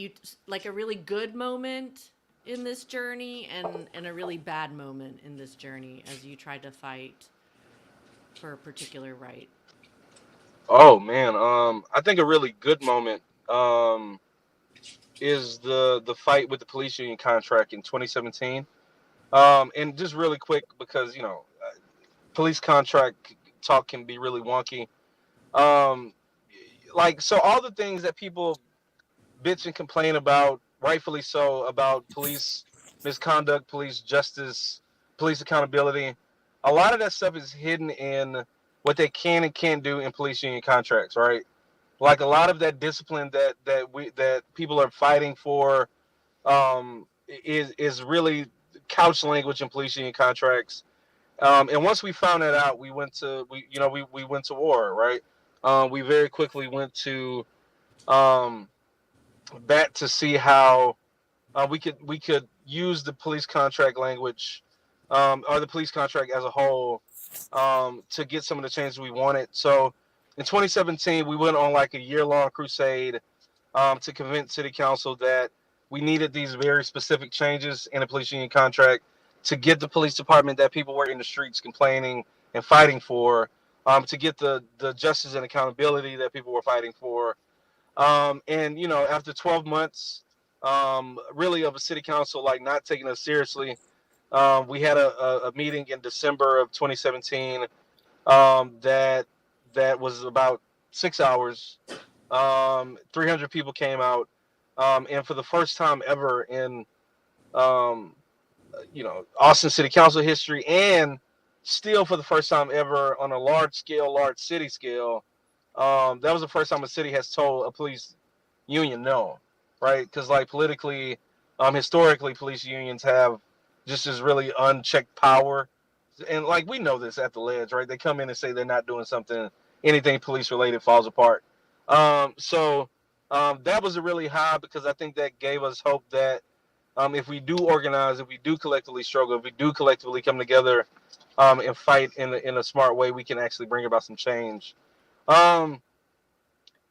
like a really good moment in this journey and a really bad moment in this journey as you tried to fight for a particular right? Oh man, I think a really good moment is the fight with the police union contract in 2017. And just really quick, because police contract talk can be really wonky. Um, so all the things that people bitch and complain about, rightfully so, about police misconduct, police justice, police accountability, a lot of that stuff is hidden in what they can and can't do in police union contracts, right? Like a lot of that discipline that people are fighting for, is really couch language in police union contracts. And once we found that out, we went to we went to war, right? We very quickly went to um, bat to see how we could use the police contract language, or the police contract as a whole, to get some of the changes we wanted. So in 2017, we went on like a year-long crusade, to convince City Council that we needed these very specific changes in the police union contract to get the police department that people were in the streets complaining and fighting for, to get the justice and accountability that people were fighting for. And after 12 months, really of a city council like not taking us seriously, we had a meeting in December of 2017, that was about 6 hours. 300 people came out, and for the first time ever in um, Austin City Council history, and still for the first time ever on a large scale, large city scale, that was the first time a city has told a police union no, right? Because like politically, historically, police unions have just this really unchecked power, and like we know this at the Ledge, right? They come in and say they're not doing something, anything police related falls apart. So that was a really high, because I think that gave us hope that, if we do organize, if we do collectively struggle, if we do collectively come together, and fight in a smart way, we can actually bring about some change. Um,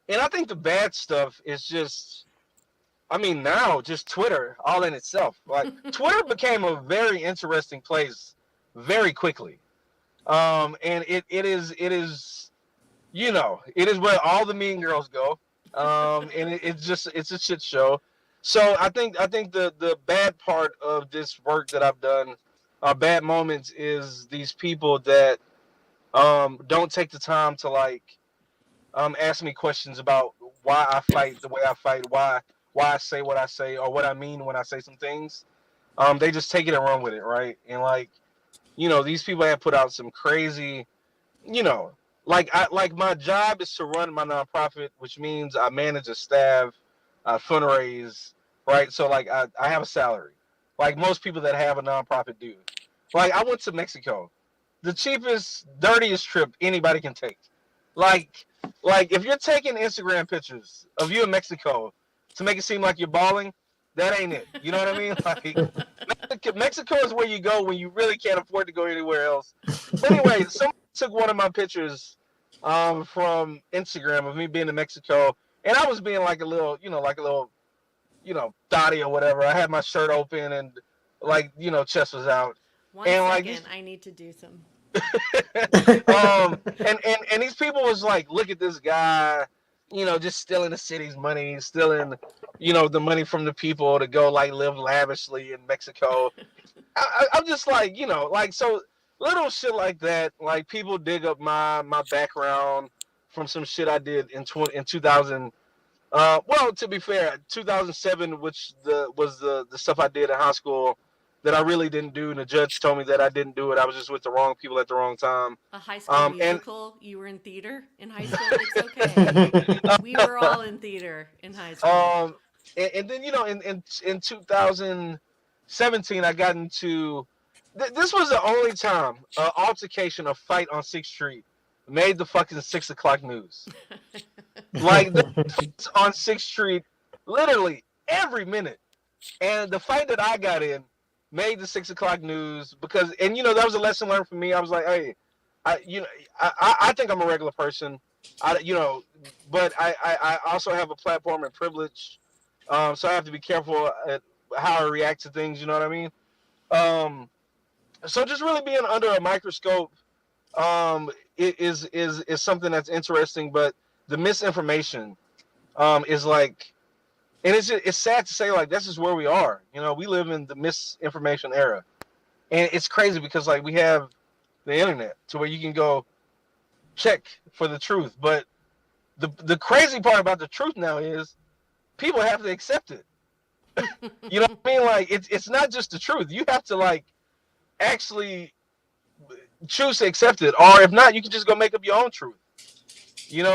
and I think the bad stuff is just, I mean, now just Twitter all in itself. Like Twitter became a very interesting place very quickly. And it is it is where all the mean girls go. And it's a shit show. So I think the bad part of this work that I've done, bad moments, is these people that don't take the time to like ask me questions about why I fight the way I fight, why I say what I say, or what I mean when I say some things. They just take it and run with it, right? And like, these people have put out some crazy, you know, like my job is to run my nonprofit, which means I manage a staff, I fundraise, right? So like I have a salary, like most people that have a nonprofit do. Like I went to Mexico, the cheapest, dirtiest trip anybody can take. Like, if you're taking Instagram pictures of you in Mexico to make it seem like you're balling, that ain't it. You know what I mean? Like, Mexico is where you go when you really can't afford to go anywhere else. But anyway, someone took one of my pictures from Instagram of me being in Mexico, and I was being like a little, thotty or whatever. I had my shirt open and chest was out. One And second, I need to do some. And these people was like, look at this guy, just stealing the city's money, stealing, the money from the people to go like live lavishly in Mexico. I'm just like, so little shit like that. Like people dig up my background from some shit I did in 2000. Well, to be fair, 2007, which was the stuff I did in high school that I really didn't do, and the judge told me that I didn't do it. I was just with the wrong people at the wrong time. A high school musical? You were in theater in high school? It's okay. We were all in theater in high school. And then, in 2017, I got into... This was the only time altercation, a fight on 6th Street made the fucking 6 o'clock news. Like, on 6th Street, literally every minute. And the fight that I got in made the 6 o'clock news because, and that was a lesson learned for me. I was like, hey, I think I'm a regular person, but I also have a platform and privilege, so I have to be careful at how I react to things. You know what I mean? So just really being under a microscope is something that's interesting, but the misinformation is like. And it's sad to say, like, this is where we are. We live in the misinformation era. And it's crazy because, like, we have the internet to where you can go check for the truth. But the crazy part about the truth now is people have to accept it. You know what I mean? Like, it's not just the truth. You have to, like, actually choose to accept it. Or if not, you can just go make up your own truth.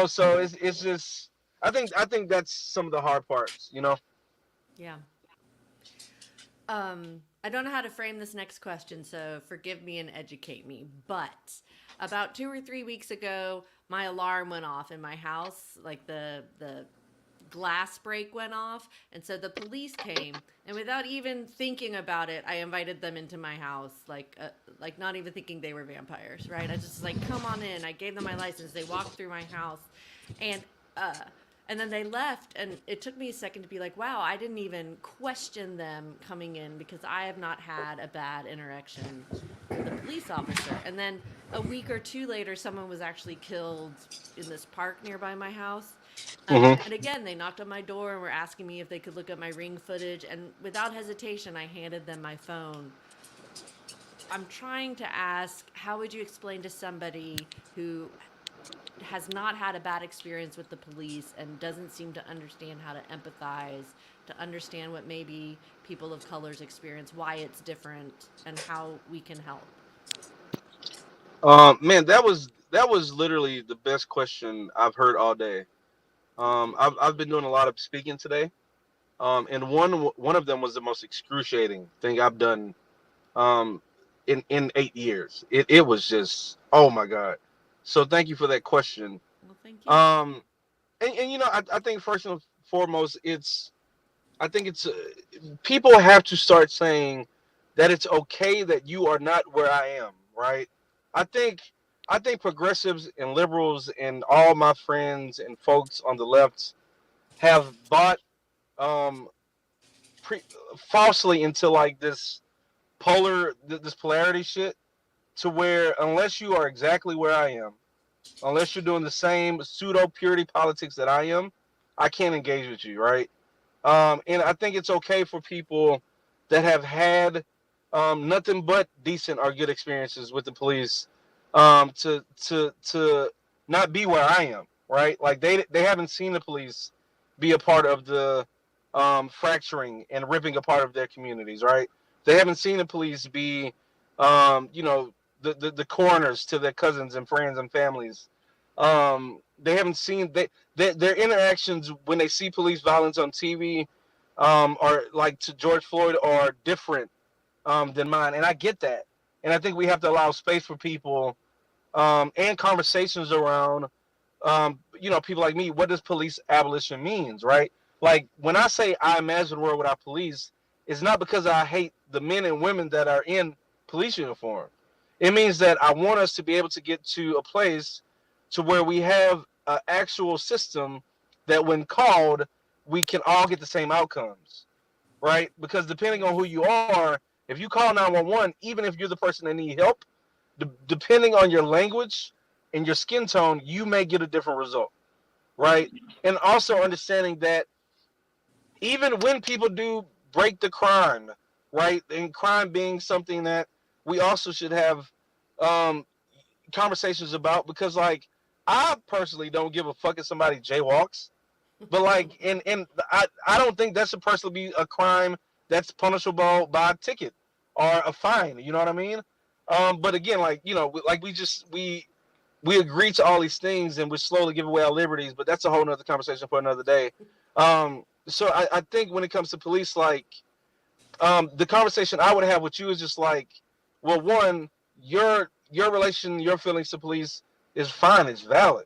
So it's just... I think that's some of the hard parts, Yeah. I don't know how to frame this next question, so forgive me and educate me. But about 2 or 3 weeks ago, my alarm went off in my house. Like the glass break went off, and so the police came. And without even thinking about it, I invited them into my house, like not even thinking they were vampires, right? I just like, come on in. I gave them my license. They walked through my house, and then they left, and it took me a second to be like, wow, I didn't even question them coming in because I have not had a bad interaction with a police officer. And then a week or two later, someone was actually killed in this park nearby my house. And again, they knocked on my door and were asking me if they could look at my Ring footage. And without hesitation, I handed them my phone. I'm trying to ask, how would you explain to somebody who has not had a bad experience with the police and doesn't seem to understand how to empathize, to understand what maybe people of color's experience, why it's different, and how we can help? Man, that was literally the best question I've heard all day. I've been doing a lot of speaking today, and one of them was the most excruciating thing I've done in 8 years. It was just, oh my God. So thank you for that question. Well, thank you. And I think first and foremost, people have to start saying that it's okay that you are not where I am, right? I think progressives and liberals and all my friends and folks on the left have bought falsely into like this polarity shit, to where unless you are exactly where I am, unless you're doing the same pseudo purity politics that I am, I can't engage with you, right? And I think it's okay for people that have had nothing but decent or good experiences with the police to not be where I am, right? Like they haven't seen the police be a part of the fracturing and ripping apart of their communities, right? They haven't seen the police be the coroners to their cousins and friends and families. They haven't seen their interactions when they see police violence on TV, or like to George Floyd, are different than mine, and I get that. And I think we have to allow space for people and conversations around, people like me. What does police abolition means, right? Like when I say I imagine a world without police, it's not because I hate the men and women that are in police uniform. It means that I want us to be able to get to a place to where we have an actual system that when called, we can all get the same outcomes, right? Because depending on who you are, if you call 911, even if you're the person that need help, depending on your language and your skin tone, you may get a different result, right? And also understanding that even when people do break the crime, right, and crime being something that we also should have um, conversations about, because like I personally don't give a fuck if somebody jaywalks, but like and I don't think that's supposed to be a crime that's punishable by a ticket or a fine. You know what I mean? But again, like like we agree to all these things and we slowly give away our liberties, but that's a whole nother conversation for another day. So I think when it comes to police, like the conversation I would have with you is just like, well, one, your feelings to police is fine, it's valid.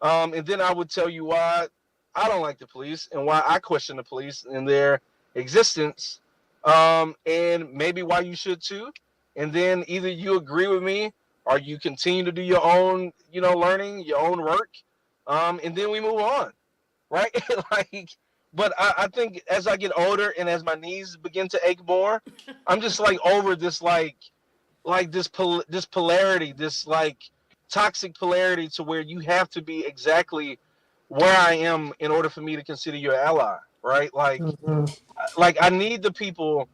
And then I would tell you why I don't like the police and why I question the police and their existence, and maybe why you should too. And then either you agree with me or you continue to do your own, learning, your own work, and then we move on, right? Like, but I think as I get older and as my knees begin to ache more, I'm just like over this this polarity, this like toxic polarity to where you have to be exactly where I am in order for me to consider you an ally, right? Like I need the people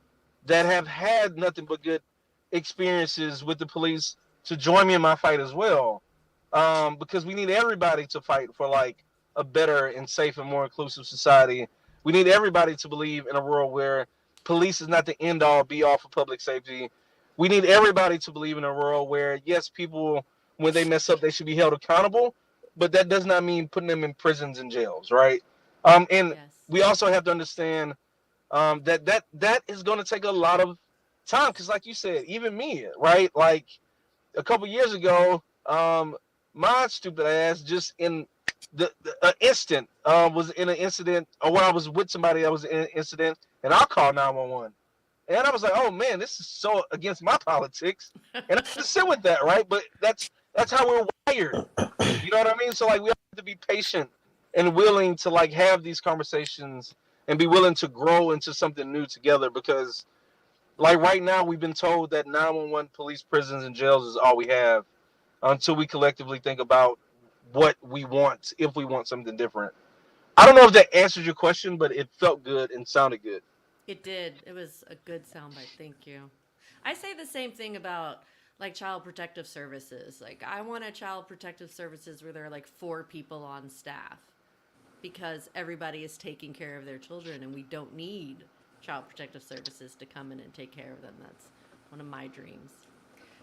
that have had nothing but good experiences with the police to join me in my fight as well, because we need everybody to fight for like a better and safe and more inclusive society. We need everybody to believe in a world where police is not the end all be all for public safety. We need everybody to believe in a world where yes, people when they mess up they should be held accountable, but that does not mean putting them in prisons and jails, right? And Yes. we also have to understand that is going to take a lot of time because, like you said, even me, right? Like a couple years ago, my stupid ass just in the instant was in an incident, or when I was with somebody that was in an incident, and I called 911. And I was like, oh man, this is so against my politics, and I have to sit with that, right? But that's how we're wired. You know what I mean? So like we have to be patient and willing to like have these conversations and be willing to grow into something new together because like right now we've been told that 911 police prisons and jails is all we have until we collectively think about what we want if we want something different. I don't know if that answers your question, but it felt good and sounded good. It did. It was a good soundbite. Thank you. I say the same thing about like child protective services. Like I want a child protective services where there are like 4 people on staff because everybody is taking care of their children and we don't need child protective services to come in and take care of them. That's one of my dreams.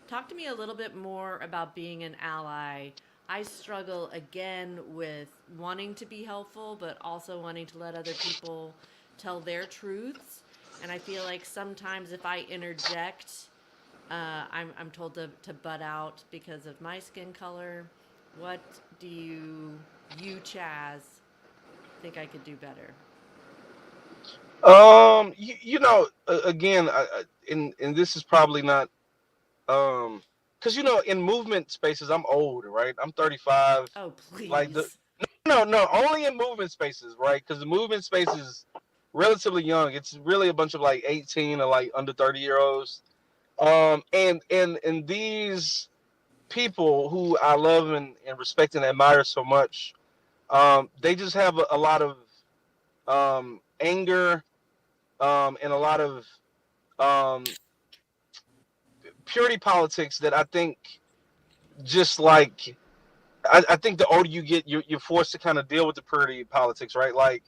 Talk to me a little bit more about being an ally. I struggle again with wanting to be helpful, but also wanting to let other people tell their truths. And I feel like sometimes if I interject, I'm told to butt out because of my skin color. What do you Chaz, think I could do better? Again, and this is probably not, because in movement spaces, I'm old, right? I'm 35. Oh, please. Like no, only in movement spaces, right? Because the movement space is relatively young. It's really a bunch of like 18 or like under 30-year-olds. And these people who I love and respect and admire so much, they just have a lot of anger, and a lot of purity politics that I think just like I think the older you get, you're forced to kind of deal with the purity politics, right? Like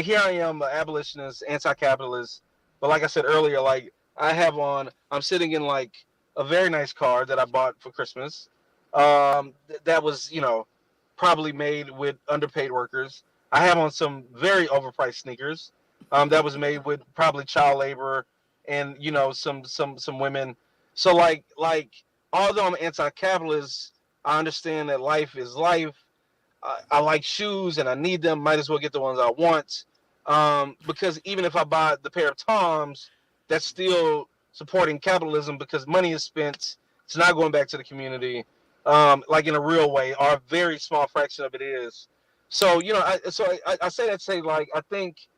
here I am, an abolitionist, anti-capitalist, but like I said earlier, like I'm sitting in like a very nice car that I bought for Christmas. That was probably made with underpaid workers. I have on some very overpriced sneakers. That was made with probably child labor and some women. So like although I'm anti-capitalist, I understand that life is life. I like shoes and I need them. Might as well get the ones I want. Because even if I buy the pair of Toms, that's still supporting capitalism because money is spent. It's not going back to the community, like in a real way, or a very small fraction of it is. So I say that to say like I think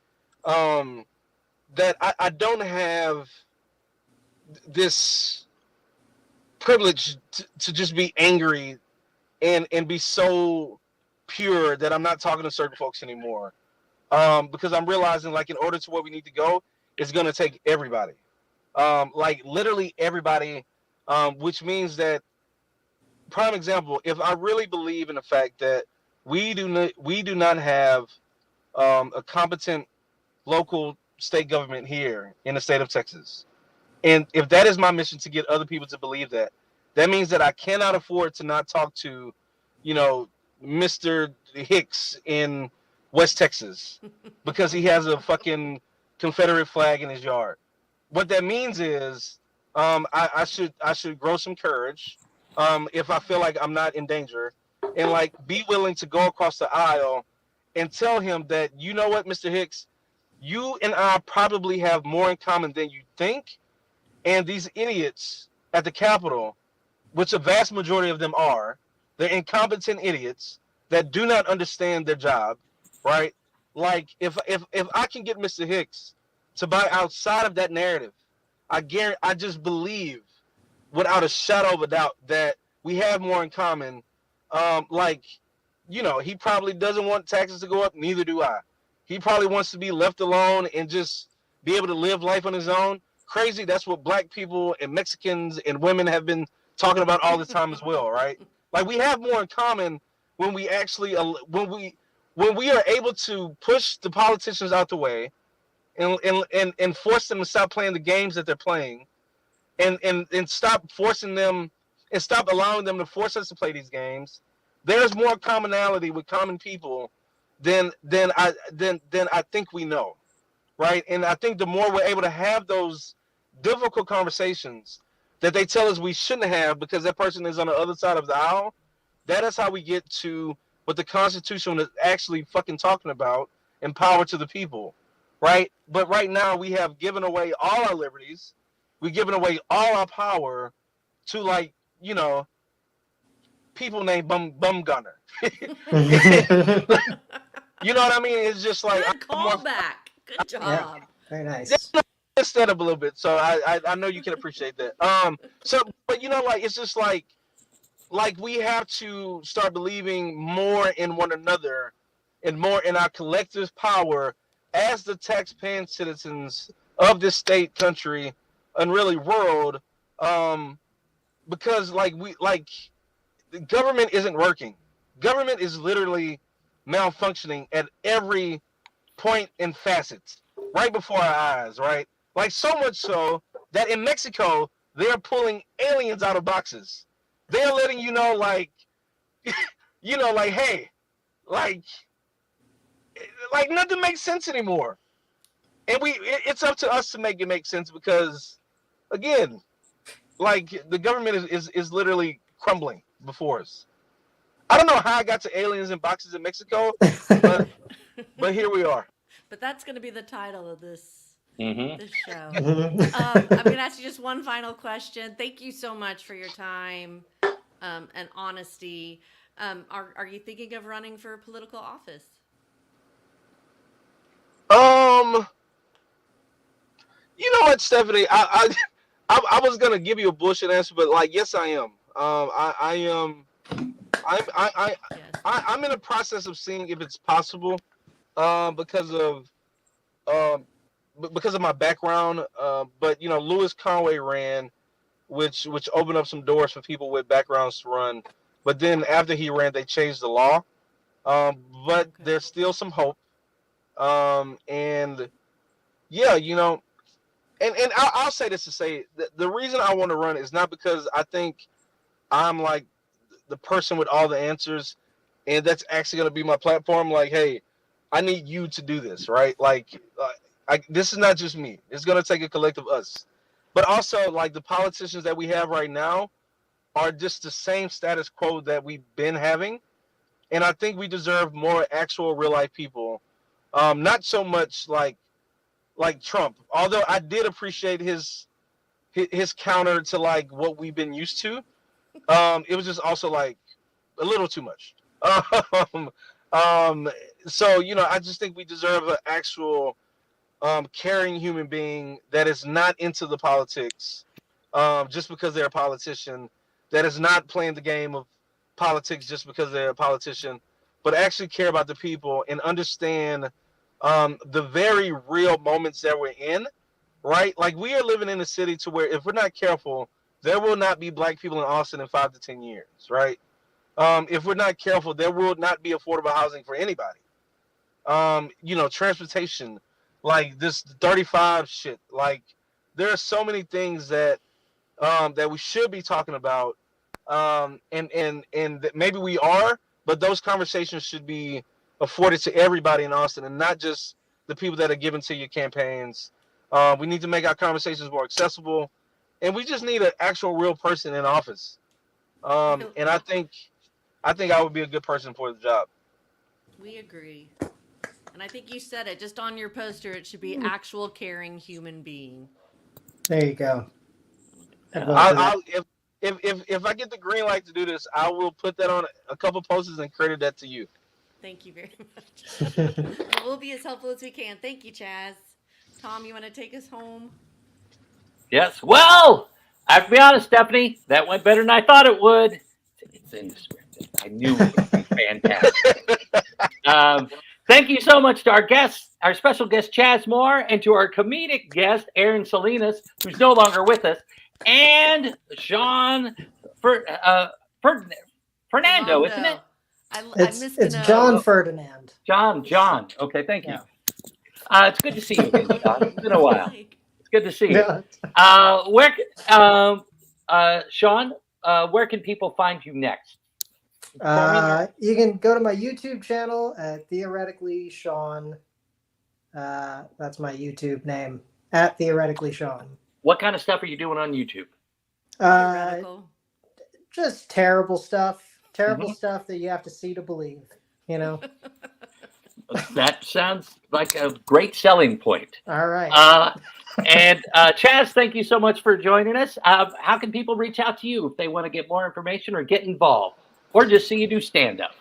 that I don't have this privilege to just be angry and be so pure that I'm not talking to certain folks anymore. Because I'm realizing like in order to where we need to go, it's gonna take everybody. Like literally everybody, which means that prime example, if I really believe in the fact that we do not have a competent local state government here in the state of Texas. And if that is my mission to get other people to believe that, that means that I cannot afford to not talk to, Mr. Hicks in West Texas because he has a fucking Confederate flag in his yard. What that means is I should grow some courage if I feel like I'm not in danger and like be willing to go across the aisle and tell him that, you know what, Mr. Hicks, you and I probably have more in common than you think. And these idiots at the Capitol, which a vast majority of them are, they're incompetent idiots that do not understand their job, right? Like if I can get Mr. Hicks to buy outside of that narrative, I just believe without a shadow of a doubt that we have more in common. He probably doesn't want taxes to go up, neither do I. He probably wants to be left alone and just be able to live life on his own. Crazy, that's what black people and Mexicans and women have been talking about all the time as well, right? Like we have more in common when we actually when we are able to push the politicians out the way and force them to stop playing the games that they're playing and stop forcing them and stop allowing them to force us to play these games. There's more commonality with common people than I think we know, right? And I think the more we're able to have those difficult conversations that they tell us we shouldn't have because that person is on the other side of the aisle, that is how we get to what the Constitution is actually fucking talking about, and power to the people, right? But right now we have given away all our liberties, we've given away all our power to people named Bum Gunner. You know what I mean? It's just like Good callback. Good job. Yeah, very nice. That up a little bit, so I know you can appreciate that. But it's just like we have to start believing more in one another and more in our collective power as the tax-paying citizens of this state, country, and really world. Because the government isn't working. Government is literally malfunctioning at every point and facet right before our eyes, right? Like so much so that in Mexico, they're pulling aliens out of boxes. They're letting you know, hey, nothing makes sense anymore. And it's up to us to make it make sense because, again, the government is literally crumbling before us. I don't know how I got to aliens in boxes in Mexico, but here we are. But that's going to be the title of this this show. Mhm. I'm going to ask you just one final question. Thank you so much for your time and honesty. Are you thinking of running for political office? You know what, Stephanie? I was gonna give you a bullshit answer, but yes, I am. I am. I'm in a process of seeing if it's possible, because of my background. But Louis Conway ran, which opened up some doors for people with backgrounds to run. But then after he ran, they changed the law. But there's still some hope. And yeah, and I'll say this to say that the reason I want to run is not because I think I'm like the person with all the answers, and that's actually going to be my platform. Like, hey, I need you to do this, right? This is not just me. It's going to take a collective us. but also like the politicians that we have right now are just the same status quo that we've been having, and I think we deserve more actual real life people, not so much like Trump. Although I did appreciate his counter to like what we've been used to. It was just also like a little too much. Um, so I just think we deserve an actual caring human being that is not into the politics, just because they're a politician, that is not playing the game of politics just because they're a politician, but actually care about the people and understand the very real moments that we're in, right? Like we are living in a city to where if we're not careful, there will not be black people in Austin in 5 to 10 years, right? If we're not careful, there will not be affordable housing for anybody. Transportation, like this 35 shit. Like there are so many things that we should be talking about, and that maybe we are, but those conversations should be afforded to everybody in Austin and not just the people that are given to your campaigns. We need to make our conversations more accessible, and we just need an actual real person in office. And I think I would be a good person for the job. We agree. And I think you said it just on your poster. It should be actual caring human being. There you go. I'd vote for that. I'll if I get the green light to do this, I will put that on a couple posters and credit that to you. Thank you very much. We'll be as helpful as we can. Thank you, Chaz. Tom, you want to take us home? Yes. Well, I have to be honest, Stephanie, that went better than I thought it would. It's in the script. I knew it would be fantastic. Thank you so much to our guests, our special guest, Chaz Moore, and to our comedic guest, Aaron Salinas, who's no longer with us, and Sean Fernando, isn't it? It's John Ferdinand. John. Okay, thank you. It's good to see you again, John. It's been a while. It's good to see you. Sean, where can people find you next? You can go to my YouTube channel at Theoretically Sean. That's my YouTube name, at Theoretically Sean. What kind of stuff are you doing on YouTube? Just terrible stuff. Terrible stuff that you have to see to believe, That sounds like a great selling point. All right. And Chaz, thank you so much for joining us. How can people reach out to you if they want to get more information or get involved, or just see you do stand-up?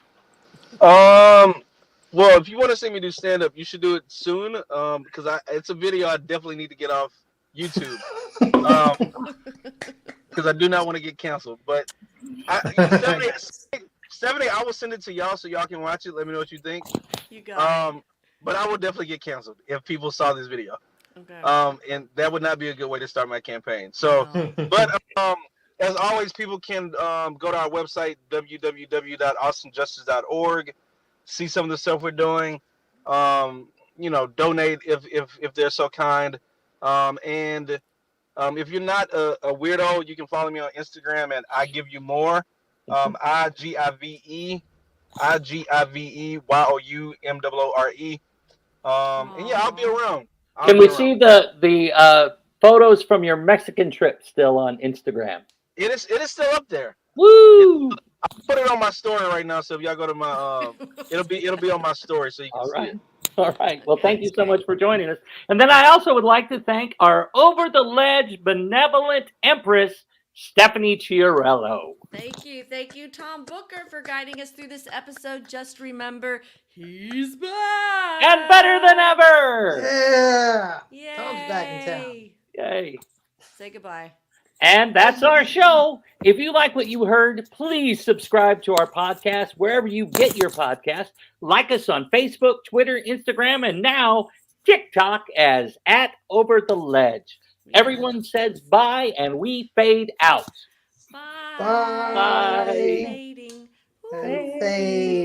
Well, if you want to see me do stand-up, you should do it soon, because it's a video I definitely need to get off YouTube, because I do not want to get canceled. But 70, I will send it to y'all so y'all can watch it. Let me know what you think. You got it. But I would definitely get canceled if people saw this video. Okay. And that would not be a good way to start my campaign. So, but as always, people can go to our website, www.austinjustice.org, see some of the stuff we're doing, donate if they're so kind. And if you're not a weirdo, you can follow me on Instagram at I Give You More, IGIVE YOUMOORE. And yeah, I'll be around. Can we see the photos from your Mexican trip still on Instagram? It is still up there. Woo! I'll put it on my story right now, so if y'all go to my it'll be on my story, so you can see it. All right. Well, thank you so much for joining us. And then I also would like to thank our Over the Ledge benevolent empress, Stephanie Chiarello. Thank you, Tom Booker, for guiding us through this episode. Just remember, he's back and better than ever. Yeah. Yay. Tom's back in town. Yay. Say goodbye. And that's our show. If you like what you heard, please subscribe to our podcast wherever you get your podcast. Like us on Facebook, Twitter, Instagram, and now TikTok as @Over the Ledge. Everyone says bye, and we fade out. Bye. Bye. Fading. And fade.